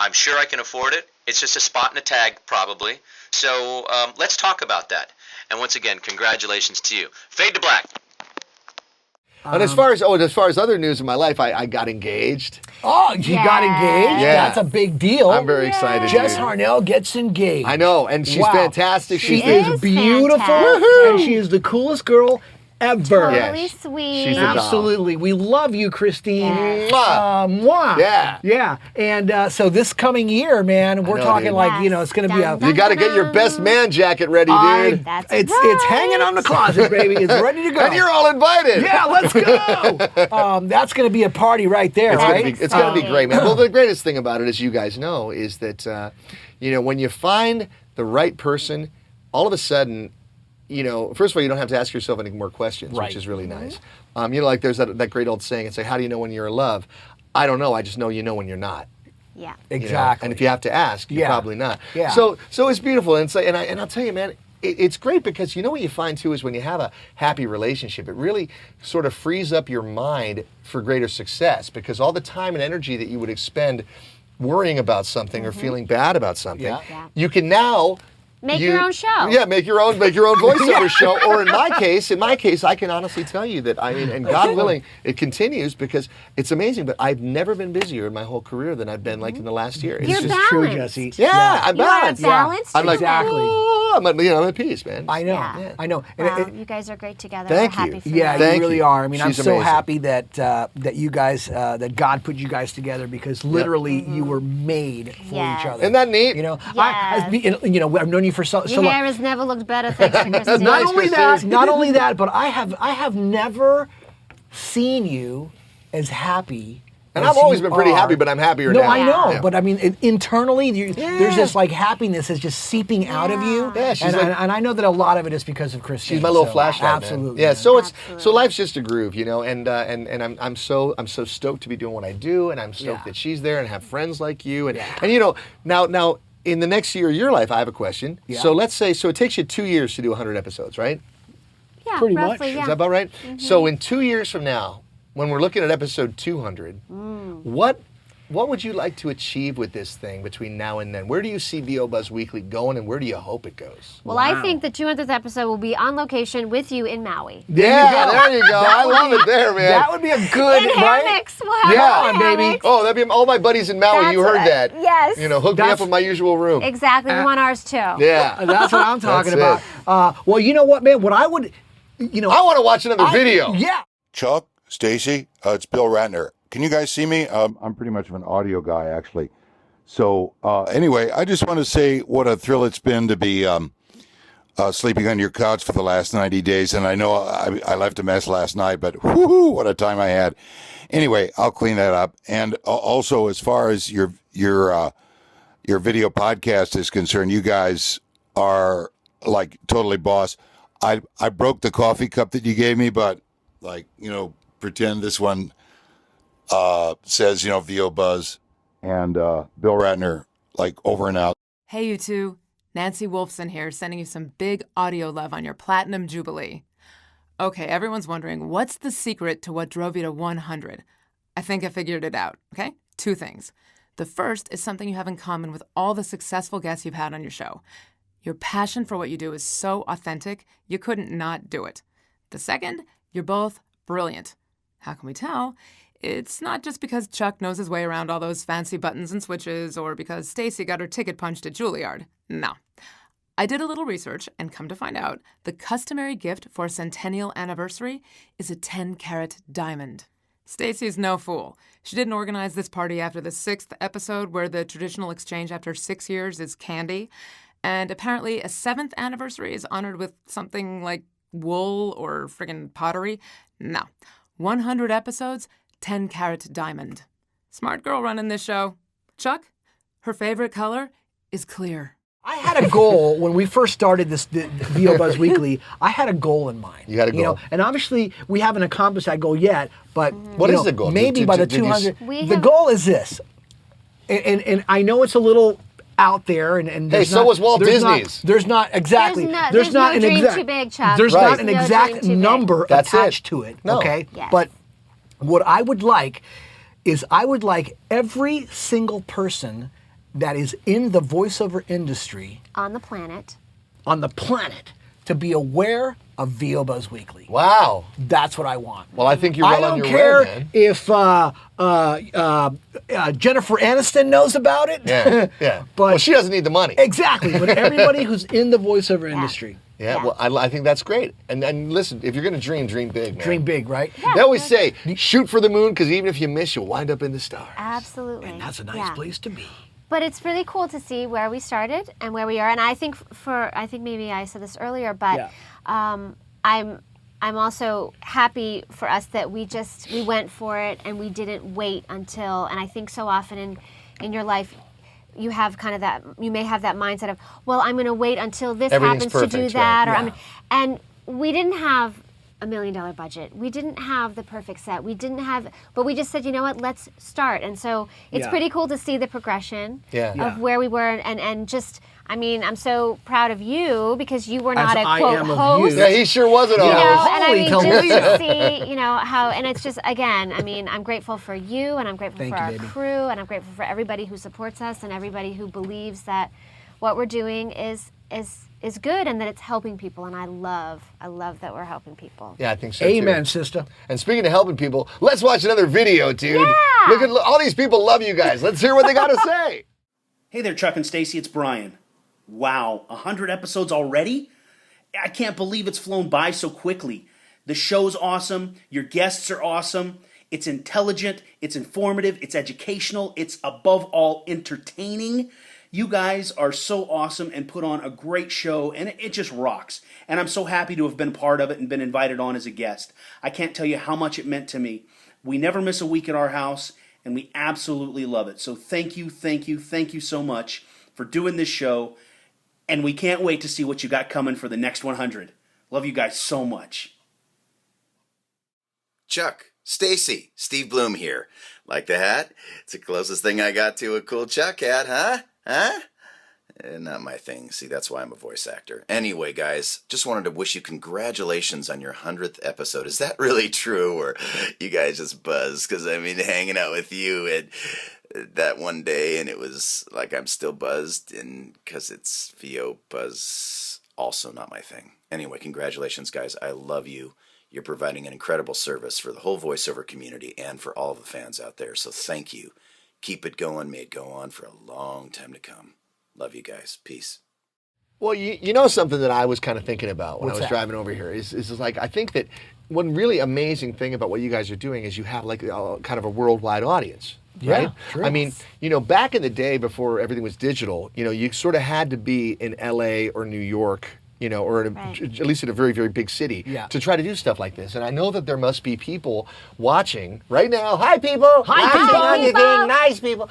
I'm sure I can afford it. It's just a spot and a tag, probably. So let's talk about that. And once again, congratulations to you. Fade to black. And as far as other news in my life, I got engaged. Oh, you got engaged? Yeah. That's a big deal. I'm very excited. Jess dude. Harnell gets engaged. I know, and she's fantastic. She is beautiful, and she is the coolest girl ever. Totally sweet. She's a doll. Absolutely. We love you, Christine. Yes. Mwah. Yeah. Yeah. And so this coming year, man, we're talking like, it's going to be a... You got to get your best man jacket ready, dude. It's hanging on the closet, baby. It's ready to go. And you're all invited. Yeah, let's go. That's going to be a party right there, right? It's going to be great, man. Well, the greatest thing about it, as you guys know, is that, when you find the right person, all of a sudden... first of all, you don't have to ask yourself any more questions, which is really nice. Like there's that great old saying, it's like, how do you know when you're in love? I don't know. I just know when you're not. Yeah. Exactly. And if you have to ask, you're probably not. Yeah. So it's beautiful. And I'll tell you, man, it's great because what you find too is when you have a happy relationship, it really sort of frees up your mind for greater success, because all the time and energy that you would expend worrying about something or feeling bad about something, you can now Make your own show. Yeah, make your own voiceover show. Or in my case, I can honestly tell you that and God willing, it continues because it's amazing. But I've never been busier in my whole career than I've been like in the last year. You're just balanced. true, Jesse. Yeah, I'm balanced. You are balanced. I'm like exactly. I'm at peace, man. I know. Yeah. I know. Wow, you guys are great together. Thank We're you. happy for Yeah, you. you really are. I mean, I'm She's so amazing. happy that you guys, that God put you guys together, because literally you were made for each other. Isn't that neat? I've known you for so Your long. hair has never looked better, thanks to Christine. Not only that, but I have never seen you as happy. And as I've always you been pretty are. happy, but I'm happier No, now. I know, Yeah. but I mean, internally, there's this like happiness that's just seeping out of you. Yeah, she's and I know that a lot of it is because of Christine. She's my little so, flashlight, absolutely. man. Yeah, so so life's just a groove, and I'm so stoked to be doing what I do, and I'm stoked that she's there and have friends like you, and now in the next year of your life, I have a question. Yeah. So let's say it takes you 2 years to do 100 episodes, right? Yeah, Pretty roughly, much. yeah. Is that about right? So in 2 years from now, when we're looking at episode 200, what what would you like to achieve with this thing between now and then? Where do you see VO Buzz Weekly going, and where do you hope it goes? Well, I think the 200th episode will be on location with you in Maui. Yeah, there you go. I love it there, man. That would be a good, in right? hammocks. We'll have Yeah, hammocks. Oh, that'd be all my buddies in Maui. You heard that? Yes. Hook me up with my usual room. Exactly. We want ours too. Yeah, That's what I'm talking That's about. Well, you know what, man? What I would, I want to watch another video. Yeah. Chuck, Stacey, it's Bill Ratner. Can you guys see me? I'm pretty much of an audio guy, actually. So anyway, I just want to say what a thrill it's been to be sleeping on your couch for the last 90 days. And I know I left a mess last night, but whoo, what a time I had. Anyway, I'll clean that up. And also, as far as your video podcast is concerned, you guys are like totally boss. I broke the coffee cup that you gave me, but pretend this one says, VO Buzz and Bill Ratner, over and out. Hey, you two. Nancy Wolfson here, sending you some big audio love on your Platinum Jubilee. Okay, everyone's wondering, what's the secret to what drove you to 100? I think I figured it out, okay? 2 things. The first is something you have in common with all the successful guests you've had on your show. Your passion for what you do is so authentic, you couldn't not do it. The second, you're both brilliant. How can we tell? It's not just because Chuck knows his way around all those fancy buttons and switches or because Stacey got her ticket punched at Juilliard. No. I did a little research and come to find out the customary gift for a centennial anniversary is a 10-carat diamond. Stacey's no fool. She didn't organize this party after the 6th episode where the traditional exchange after 6 years is candy. And apparently a 7th anniversary is honored with something like wool or friggin' pottery. No. 100 episodes, 10-carat diamond. Smart girl running this show. Chuck, her favorite color is clear. I had a goal when we first started the VO Buzz Weekly. I had a goal in mind. You had a goal. And obviously we haven't accomplished that goal yet, but What is the goal? Maybe by the 200. The goal is this, and I know it's a little out there, and hey, so was Walt Disney's. There's not exactly. There's no an dream exact. too big, Chuck. There's Right. not an No exact dream too big. number That's attached it. to it. No. Okay, Yes. but what I would like is every single person that is in the voiceover industry On the planet. to be aware of VO Buzz Weekly. Wow. That's what I want. Well, I think you're well on your way, I don't man. care if Jennifer Aniston knows about it. Yeah, yeah. But well, she doesn't need the money. Exactly. But everybody who's in the voiceover industry. Yeah, well, I think that's great. And listen, if you're going to dream big, man. Dream big, right? They always say, shoot for the moon, because even if you miss, you'll wind up in the stars. Absolutely. And that's a nice place to be. But it's really cool to see where we started and where we are. And I think maybe I said this earlier, but I'm also happy for us that we went for it and we didn't wait until. And I think so often in your life, you have kind of you may have that mindset of, well, I'm going to wait until this happens to do that, right? and we didn't have $1 million budget. We didn't have the perfect set. But we just said, you know what, let's start. And so it's pretty cool to see the progression of where we were and just, I'm so proud of you because you were not a quote host. Yeah, he sure wasn't a host. And just to see, how, and it's just, again, I'm grateful for you and I'm grateful for our crew and I'm grateful for everybody who supports us and everybody who believes that what we're doing is good and that it's helping people, and I love that we're helping people. Yeah, I think so Amen, too. sister. And speaking of helping people, let's watch another video, dude. Yeah. Look at all these people love you guys. Let's hear what they got to say. Hey there, Chuck and Stacey, it's Brian. Wow, 100 episodes already? I can't believe it's flown by so quickly. The show's awesome, your guests are awesome, it's intelligent, it's informative, it's educational, it's above all entertaining. You guys are so awesome and put on a great show, and it just rocks. And I'm so happy to have been a part of it and been invited on as a guest. I can't tell you how much it meant to me. We never miss a week at our house, and we absolutely love it. So thank you so much for doing this show, and we can't wait to see what you got coming for the next 100. Love you guys so much. Chuck, Stacey, Steve Blum here. Like the hat? It's the closest thing I got to a cool Chuck hat, huh? Huh? Not my thing. See, that's why I'm a voice actor. Anyway, guys, just wanted to wish you congratulations on your 100th episode. Is that really true, or you guys just buzz? Because, hanging out with you, that one day, and it was like I'm still buzzed, and because it's VO buzz, also not my thing. Anyway, congratulations, guys. I love you. You're providing an incredible service for the whole voiceover community and for all the fans out there. So thank you. Keep it going. May it go on for a long time to come. Love you guys. Peace. Well, you know something that I was kind of thinking about when What's I was that? driving over here is like I think that one really amazing thing about what you guys are doing is you have like kind of a worldwide audience. Yeah, Right? true. I mean, back in the day before everything was digital, you sort of had to be in LA or New York, or at least in a very, very big city to try to do stuff like this. And I know that there must be people watching right now. Hi, people. Hi, people. on your thing. Nice people.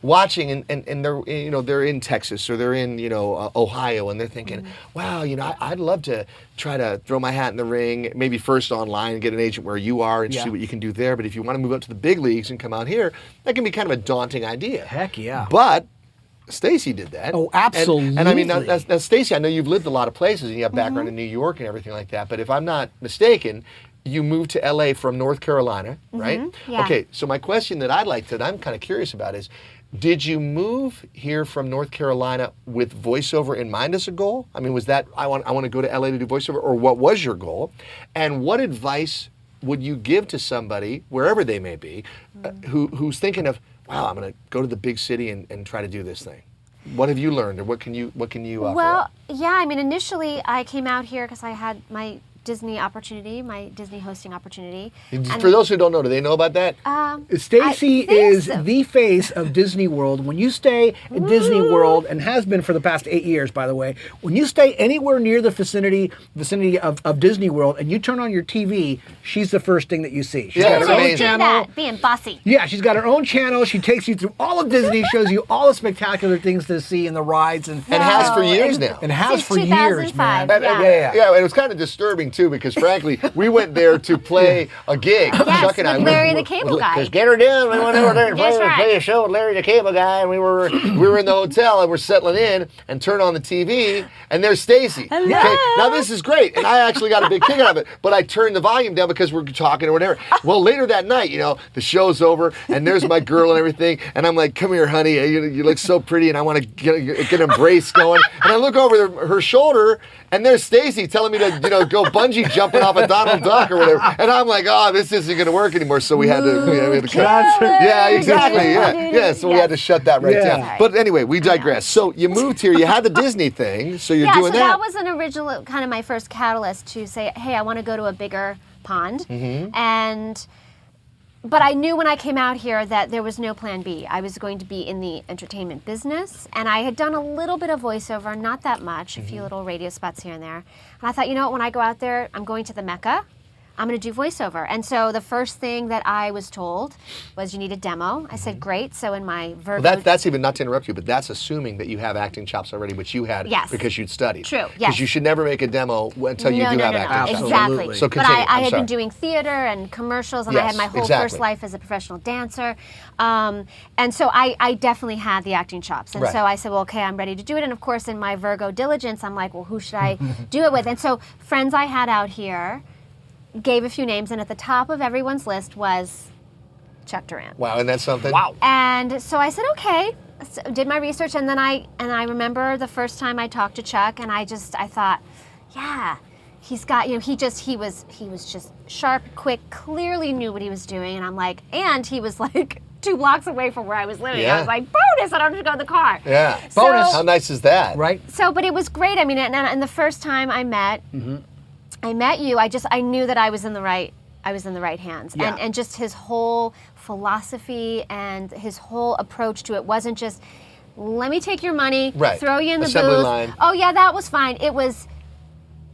Watching and they're they're in Texas or they're in Ohio and they're thinking, wow, I'd love to try to throw my hat in the ring. Maybe first online and get an agent where you are and see what you can do there. But if you want to move up to the big leagues and come out here, that can be kind of a daunting idea. Heck yeah. But Stacey did that. Oh, absolutely. And I mean, now Stacey, I know you've lived a lot of places and you have background in New York and everything like that. But if I'm not mistaken, you moved to LA from North Carolina, right? Yeah. Okay, so my question that I'm kind of curious about is, did you move here from North Carolina with voiceover in mind as a goal? I mean, was that, I want to go to LA to do voiceover, or what was your goal? And what advice would you give to somebody, wherever they may be, who's thinking of, wow, I'm going to go to the big city and try to do this thing? What have you learned, or what can you offer? Well, yeah, I mean, initially I came out here because I had my Disney hosting opportunity. For those who don't know, do they know about that? Stacey is the face of Disney World. When you stay at Disney World, and has been for the past 8 years, by the way, when you stay anywhere near the vicinity of Disney World and you turn on your TV, she's the first thing that you see. She's got her own channel. Being bossy. Yeah, she's got her own channel. She takes you through all of Disney, shows you all the spectacular things to see and the rides, and has for years now. And has Since for years, man. 2005, Yeah, it was kind of disturbing too, because frankly, we went there to play a gig. Yes, Chuck and I, with Larry the Cable Guy. Because get her down. We went over there and That's play a show with Larry the Cable Guy, and we were in the hotel and we're settling in and turn on the TV and there's Stacey. Hello. Okay, now this is great, and I actually got a big kick out of it. But I turned the volume down because we're talking or whatever. Well, later that night, the show's over and there's my girl and everything, and I'm like, "Come here, honey. You look so pretty, and I want to get an embrace going." And I look over her shoulder, and there's Stacey telling me to go bungee jumping off a Donald Duck or whatever. And I'm like, "Oh, this isn't going to work anymore." So we had to cut. Yeah, exactly. Yeah. So we had to shut that right down. But anyway, we digress. So you moved here. You had the Disney thing. So you're doing so that. that was an original kind of my first catalyst to say, hey, I want to go to a bigger pond. But I knew when I came out here that there was no plan B. I was going to be in the entertainment business, and I had done a little bit of voiceover, not that much, a few little radio spots here and there. And I thought, when I go out there, I'm going to the Mecca. I'm going to do voiceover. And so the first thing that I was told was you need a demo. I said, great. So in my Virgo... Well, that's even, not to interrupt you, but that's assuming that you have acting chops already, which you had because you'd studied. True, yes. Because you should never make a demo until you do have acting chops. Exactly. So continue. But I had been doing theater and commercials, and I had my whole first life as a professional dancer. And so I definitely had the acting chops. And so I said, well, okay, I'm ready to do it. And of course, in my Virgo diligence, I'm like, well, who should I do it with? And so friends I had out here gave a few names, and at the top of everyone's list was Chuck Duran. Wow, and that's something? Wow. And so I said, okay, so did my research, and then I remember the first time I talked to Chuck, and I thought, yeah, he's got, he was just sharp, quick, clearly knew what he was doing, and I'm like, and he was like 2 blocks away from where I was living. I was like, bonus, I don't have to go in the car. Yeah, bonus. How nice is that? Right. So, but it was great. I mean, and the first time I met you, I knew that I was in the right hands. Yeah. And just his whole philosophy and his whole approach to it wasn't just, let me take your money, throw you in the Assembly booth. line. Oh yeah, that was fine. It was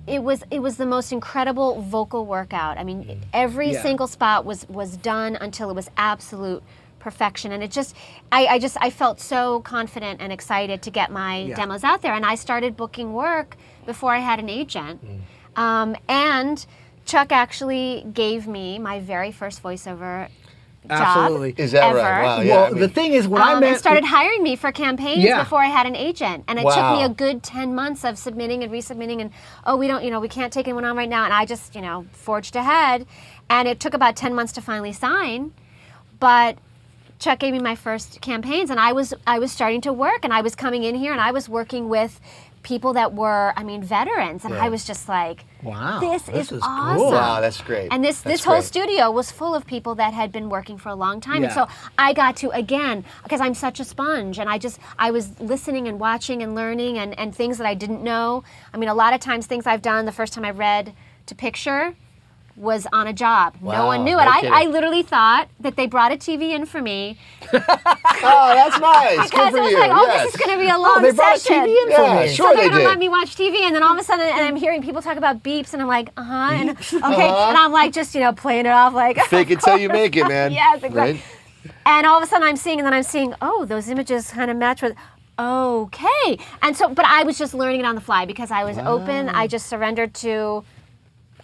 the most incredible vocal workout. I mean, every single spot was done until it was absolute perfection, and it just I felt so confident and excited to get my demos out there, and I started booking work before I had an agent. And Chuck actually gave me my very first voiceover Absolutely. job Is that ever. right? Wow, yeah. Well, the thing is, when I met... and started hiring me for campaigns before I had an agent. And it took me a good 10 months of submitting and resubmitting and, we can't take anyone on right now. And I just, forged ahead. And it took about 10 months to finally sign. But Chuck gave me my first campaigns, and I was starting to work, and I was coming in here, and I was working with people that were, veterans, and I was just like, wow, this is awesome. Cool. Wow, that's great. And this whole studio was full of people that had been working for a long time. And so I got to, again, because I'm such a sponge, and I was listening and watching and learning and things that I didn't know. A lot of times things I've done, the first time I read to picture was on a job. Wow, no one knew it. I literally thought that they brought a TV in for me. Oh, that's nice. Because Good it for was you. like, oh, Yes. this is going to be a long they brought a session. TV in for me. Sure so they're they going to did. let me watch TV, and then all of a sudden, and I'm hearing people talk about beeps, and I'm like, and okay, and I'm like, just playing it off like. Fake it till you make it, man. Yes, exactly. Right? And all of a sudden, I'm seeing, oh, those images kind of match with. Okay, and so, but I was just learning it on the fly because I was open. I just surrendered to.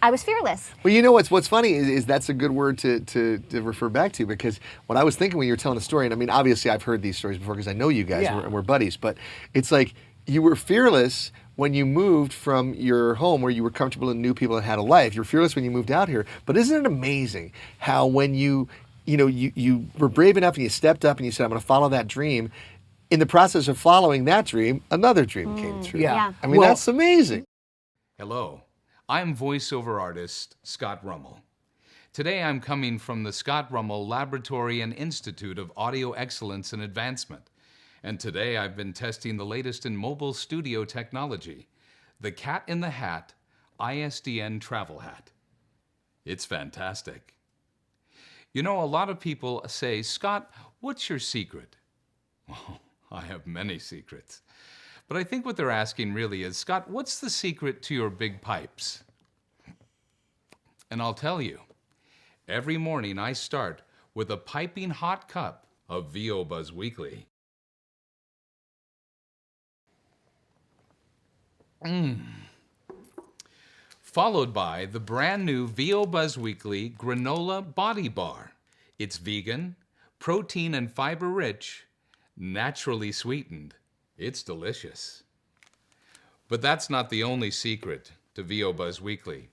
I was fearless. Well, you know what's funny is that's a good word to refer back to, because what I was thinking when you were telling the story, and obviously I've heard these stories before because I know you guys and we're buddies, but it's like you were fearless when you moved from your home where you were comfortable and knew people and had a life. You're fearless when you moved out here. But isn't it amazing how when you were brave enough and you stepped up and you said, I'm going to follow that dream, in the process of following that dream, another dream came true. Yeah. That's amazing. Hello. I'm voiceover artist Scott Rummell. Today I'm coming from the Scott Rummell Laboratory and Institute of Audio Excellence and Advancement. And today I've been testing the latest in mobile studio technology, the Cat in the Hat ISDN Travel Hat. It's fantastic. A lot of people say, Scott, what's your secret? Well, I have many secrets. But I think what they're asking really is, Scott, what's the secret to your big pipes? And I'll tell you, every morning I start with a piping hot cup of VO Buzz Weekly. Followed by the brand new VO Buzz Weekly Granola Body Bar. It's vegan, protein and fiber rich, naturally sweetened. It's delicious. But that's not the only secret to VO Buzz Weekly.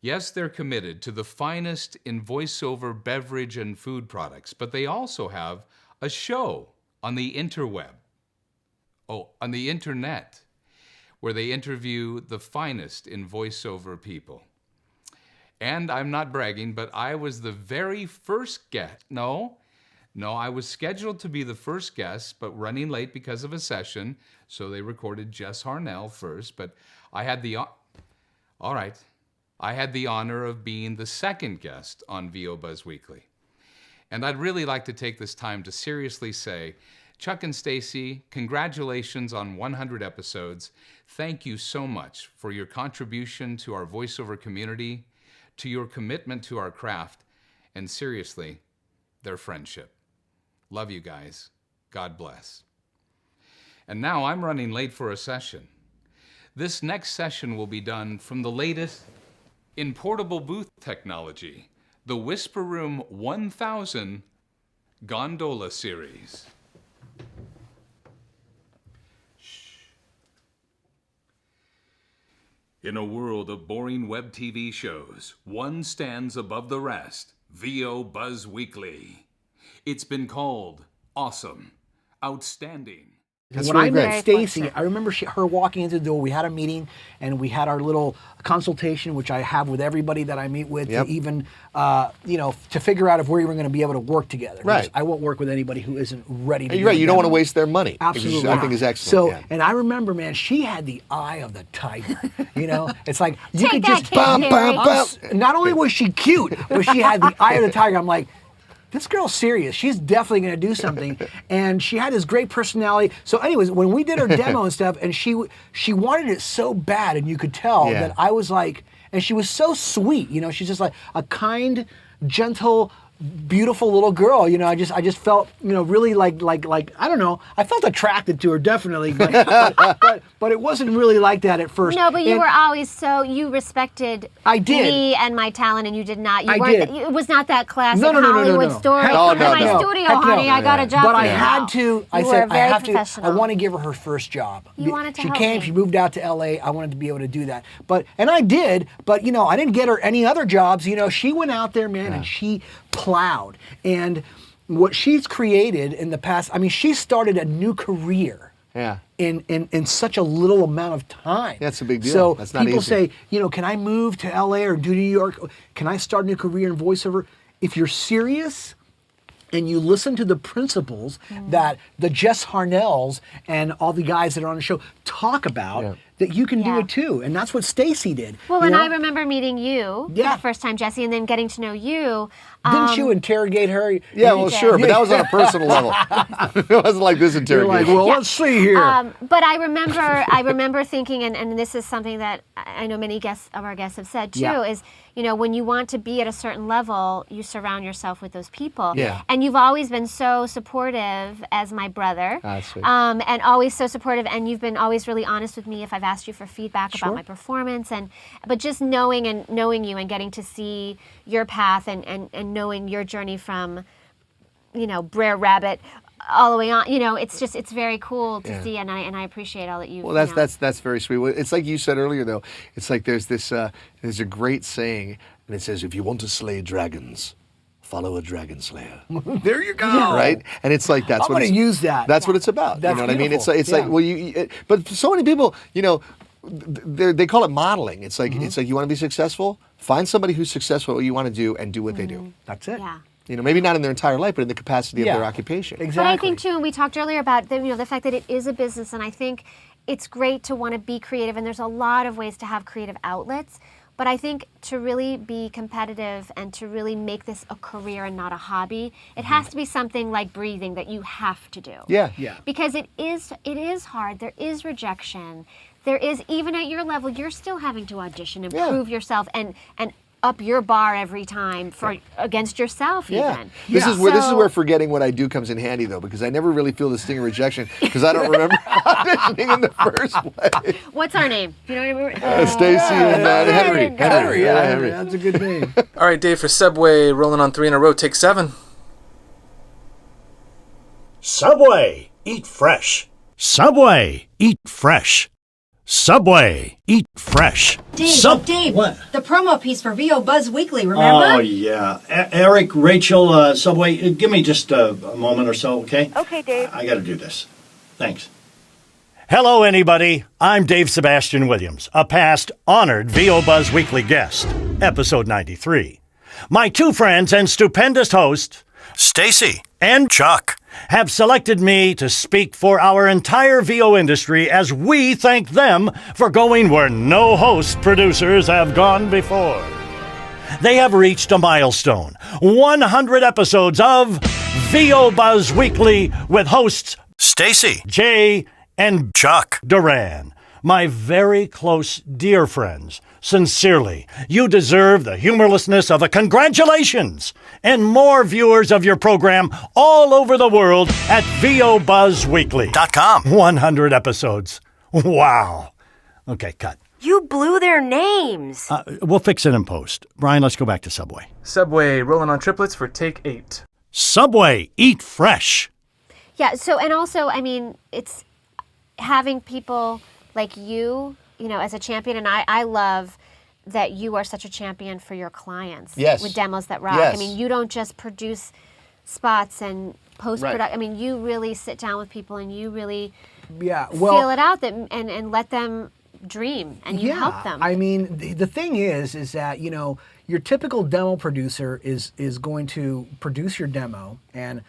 Yes, they're committed to the finest in voiceover beverage and food products, but they also have a show on the interweb. On the internet, where they interview the finest in voiceover people. And I'm not bragging, but I was the very first guest. No, I was scheduled to be the first guest, but running late because of a session, so they recorded Jess Harnell first, but I had the honor of being the second guest on VO Buzz Weekly. And I'd really like to take this time to seriously say, Chuck and Stacey, congratulations on 100 episodes. Thank you so much for your contribution to our voiceover community, to your commitment to our craft, and seriously, their friendship. Love you guys. God bless. And now I'm running late for a session. This next session will be done from the latest in portable booth technology, the Whisper Room 1000 Gondola Series. In a world of boring web TV shows, one stands above the rest, VO Buzz Weekly. It's been called awesome, outstanding. When I met Stacey, I remember her walking into the door. We had a meeting, and we had our little consultation, which I have with everybody that I meet with, to even, to figure out if we were going to be able to work together. Right. I won't work with anybody who isn't ready to. You're right. You don't want to waste their money. Absolutely. I think is excellent. So, and I remember, man, she had the eye of the tiger. It's like you Take could that, just Kate Perry. Not only was she cute, but she had the eye of the tiger. I'm like, this girl's serious. She's definitely going to do something. And she had this great personality. So anyways, when we did her demo and stuff, and she wanted it so bad, and you could tell that I was like, and she was so sweet. She's just like a kind, gentle, beautiful little girl. I just felt, really like I don't know. I felt attracted to her definitely, but it wasn't really like that at first. No, but you were always you respected me and my talent, and you did not. It was not that classic Hollywood story. Come to my studio, honey. I got a job. But for I you. had to. I You said were I very have to. professional. I want to give her her first job. You wanted to She help came. me. She moved out to LA. I wanted to be able to do that. And I did. But I didn't get her any other jobs. She went out there, man, and she plowed. And what she's created in the past, I mean, she started a new career. Yeah. In such a little amount of time. That's a big deal. So That's not people easy. say, you know, can I move to LA or do New York? Can I start a new career in voiceover? If you're serious and you listen to the principles that the Jess Harnells and all the guys that are on the show talk about, that you can do it too. And that's what Stacey did. Well, you and know? I remember meeting you for the first time, Jesse, and then getting to know you. Didn't you interrogate her? Yeah, well, sure, but that was on a personal level. It wasn't like this interrogation. You're like, well, let's see here. But I remember thinking, and this is something that I know many of our guests have said too, is, you know, when you want to be at a certain level, you surround yourself with those people. Yeah. And you've always been so supportive as my brother. Sweet. And always so supportive, and you've been always really honest with me if I've asked you for feedback Sure. about my performance, but just knowing you and getting to see your path and knowing your journey from, you know, Brer Rabbit all the way on, you know, it's very cool to see, and I appreciate all that you. Well, that's very sweet. Well, it's like you said earlier, though. It's like there's a great saying, and it says, "If you want to slay dragons, follow a dragon slayer." There you go. Right, and it's like that's I'm what going to use that. That's what it's about. That's you know what I mean? beautiful. It's like well, but so many people, you know, they call it modeling. It's like it's like you want to be successful, find somebody who's successful at what you want to do, and do what they do. That's it. Yeah. You know, maybe not in their entire life, but in the capacity of their occupation. Exactly. But I think too, and we talked earlier about the fact that it is a business, and I think it's great to want to be creative, and there's a lot of ways to have creative outlets. But I think to really be competitive and to really make this a career and not a hobby, it has to be something like breathing that you have to do. Yeah. Because it is hard. There is rejection. There is, even at your level, you're still having to audition and prove yourself and up your bar every time against yourself even. This is where forgetting what I do comes in handy, though, because I never really feel the sting of rejection because I don't remember auditioning in the first place. What's our name? You know what I mean? Stacey and Henry. Henry, that's a good name. All right, Dave, for Subway, rolling on 3 in a row, take 7. Subway, eat fresh. Subway, eat fresh. Subway, eat fresh. Dave, What? the promo piece for VO Buzz Weekly, remember? Oh, yeah. Eric, Rachel, Subway, give me just a moment or so, okay? Okay, Dave. I gotta do this. Thanks. Hello, anybody. I'm Dave Sebastian Williams, a past honored VO Buzz Weekly guest, episode 93. My two friends and stupendous host, Stacey and Chuck, have selected me to speak for our entire VO industry as we thank them for going where no host producers have gone before. They have reached a milestone, 100 episodes of VO Buzz Weekly with hosts Stacey, Jay, and Chuck Duran. My very close dear friends, sincerely, you deserve the humorlessness of a congratulations and more viewers of your program all over the world at VOBuzzWeekly.com. 100 episodes. Wow. Okay, cut. You blew their names. We'll fix it in post. Brian, let's go back to Subway. Subway, rolling on triplets for take 8. Subway, eat fresh. Yeah, so, and also, I mean, it's having people like you know, as a champion, and I love that you are such a champion for your clients. Yes. With Demos That Rock. Yes. I mean, you don't just produce spots and post-production. Right. I mean, you really sit down with people and you really well, feel it out and let them dream, and you help them. I mean, the thing is that, you know, your typical demo producer is going to produce your demo, and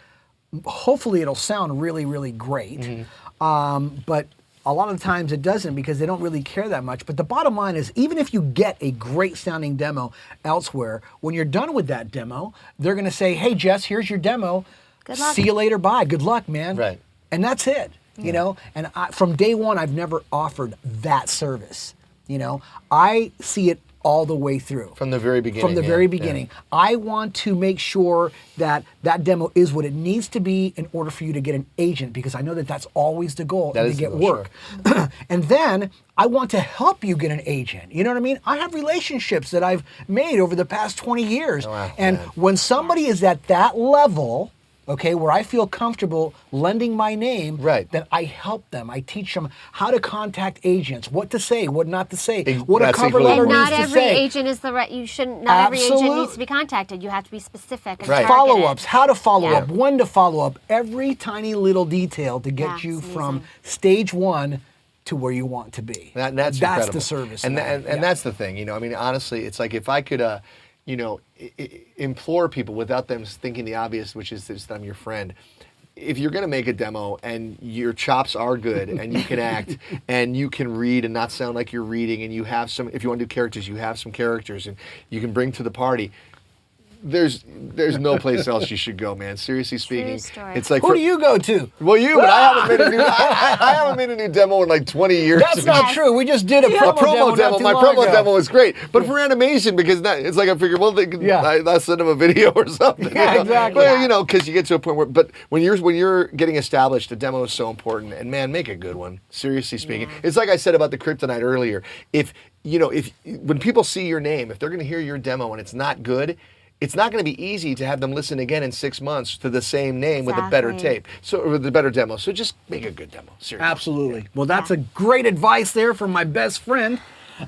hopefully it'll sound really, really great. But a lot of the times it doesn't because they don't really care that much. But the bottom line is, even if you get a great sounding demo elsewhere, when you're done with that demo, they're going to say, hey, Jess, here's your demo. Good luck. See you later. Bye. Good luck, man. Right. And that's it. You know, and from day one, I've never offered that service. You know, I see it all the way through. From the very beginning. From the very beginning. I want to make sure that that demo is what it needs to be in order for you to get an agent, because I know that that's always the goal, That to is the get goal, work. And then I want to help you get an agent. You know what I mean? I have relationships that I've made over the past 20 years. Wow, and man. when somebody is at that level, okay, where I feel comfortable lending my name, right, then I help them. I teach them how to contact agents, what to say, what not to say, what a cover letter and needs not to every say. agent is the right. You shouldn't. Not every agent needs to be contacted. You have to be specific and targeted. Follow-ups, how to follow Yeah. up, when to follow up, every tiny little detail to get you from stage one to where you want to be. That's the incredible. service. And line. and that's the thing. You know, I mean, honestly, it's like if I could, implore people without them thinking the obvious, which is that I'm your friend. If you're going to make a demo and your chops are good and you can act and you can read and not sound like you're reading and you have some, if you want to do characters, you have some characters and you can bring to the party, there's no place else you should go, man. Seriously speaking, it's like who do you go to? Well, you, but I haven't made a new I haven't made a new demo in like 20 years. That's not true. We just did a promo demo. My promo demo was great, but for animation, because it's like I figured, well, I'll send them a video or something. Yeah, exactly. Well, because you get to a point where, but when you're getting established, a demo is so important, and man, make a good one. Seriously speaking, it's like I said about the Kryptonite earlier. If when people see your name, if they're going to hear your demo and it's not good, it's not going to be easy to have them listen again in 6 months to the same name with a better tape, or with a better demo. So just make a good demo. Seriously. Absolutely. Well, that's a great advice there from my best friend.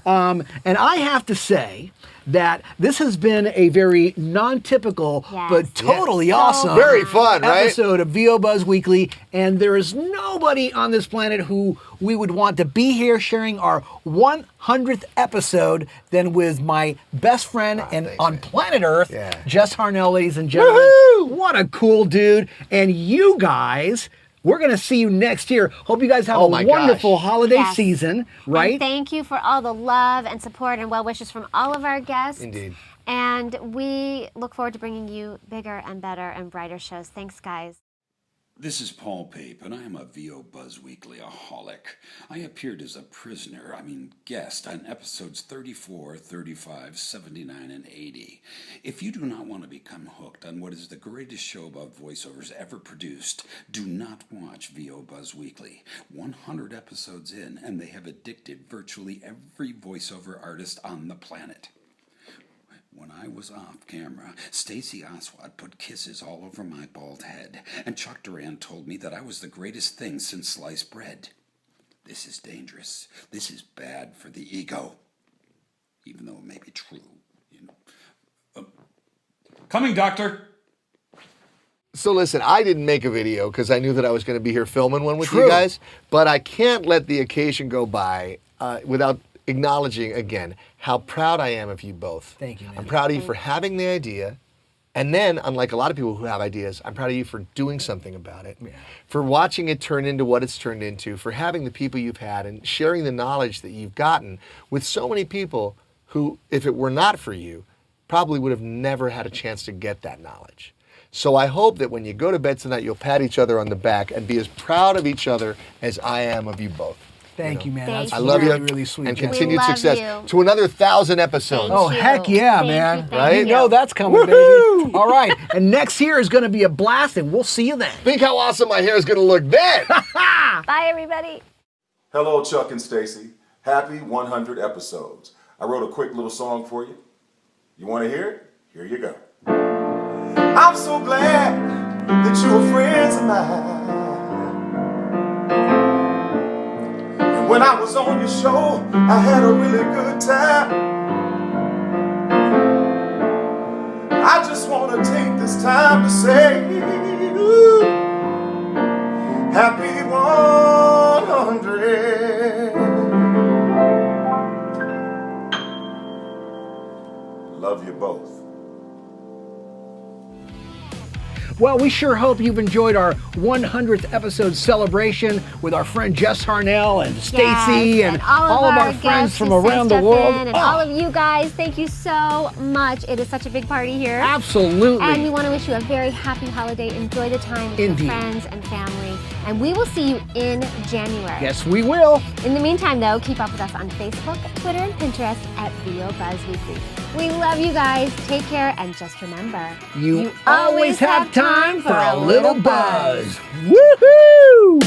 And I have to say that this has been a very non-typical but totally awesome, very fun, episode of VO Buzz Weekly. And there is nobody on this planet who we would want to be here sharing our 100th episode than with my best friend on planet Earth, Jess Harnell, ladies and gentlemen. Woohoo! What a cool dude. And you guys, we're going to see you next year. Hope you guys have a wonderful holiday season, right? And thank you for all the love and support and well wishes from all of our guests. Indeed. And we look forward to bringing you bigger and better and brighter shows. Thanks, guys. This is Paul Pape, and I am a VO Buzz Weekly-aholic. I appeared as a guest on episodes 34, 35, 79, and 80. If you do not want to become hooked on what is the greatest show about voiceovers ever produced, do not watch VO Buzz Weekly. 100 episodes in, and they have addicted virtually every voiceover artist on the planet. When I was off camera, Stacey Oswald put kisses all over my bald head, and Chuck Duran told me that I was the greatest thing since sliced bread. This is dangerous. This is bad for the ego. Even though it may be true, Coming, Doctor! So listen, I didn't make a video because I knew that I was going to be here filming one with you guys, but I can't let the occasion go by without acknowledging again how proud I am of you both. Thank you, man. I'm proud of you for having the idea, and then, unlike a lot of people who have ideas, I'm proud of you for doing something about it, for watching it turn into what it's turned into, for having the people you've had, and sharing the knowledge that you've gotten with so many people who, if it were not for you, probably would have never had a chance to get that knowledge. So I hope that when you go to bed tonight, you'll pat each other on the back and be as proud of each other as I am of you both. Thank you, man. That's I love really, you, really sweet. and Jess. continued success to another 1,000 episodes. Oh, heck yeah, man. Right? You know that's coming, baby. All right. And next year is going to be a blast, and we'll see you then. Think how awesome my hair is going to look then. Bye, everybody. Hello, Chuck and Stacey. Happy 100 episodes. I wrote a quick little song for you. You want to hear it? Here you go. I'm so glad that you're friends of mine. And when I was on your show, I had a really good time. I just want to take this time to say, ooh, happy 100. Love you both. Well, we sure hope you've enjoyed our 100th episode celebration with our friend Jess Harnell and Stacey and all of our friends from around the world. And all of you guys, thank you so much. It is such a big party here. Absolutely. And we want to wish you a very happy holiday. Enjoy the time with your friends and family. And we will see you in January. Yes, we will. In the meantime, though, keep up with us on Facebook, Twitter, and Pinterest at VO Buzz Weekly. We love you guys. Take care, and just remember, you always have time for a little buzz. Woohoo!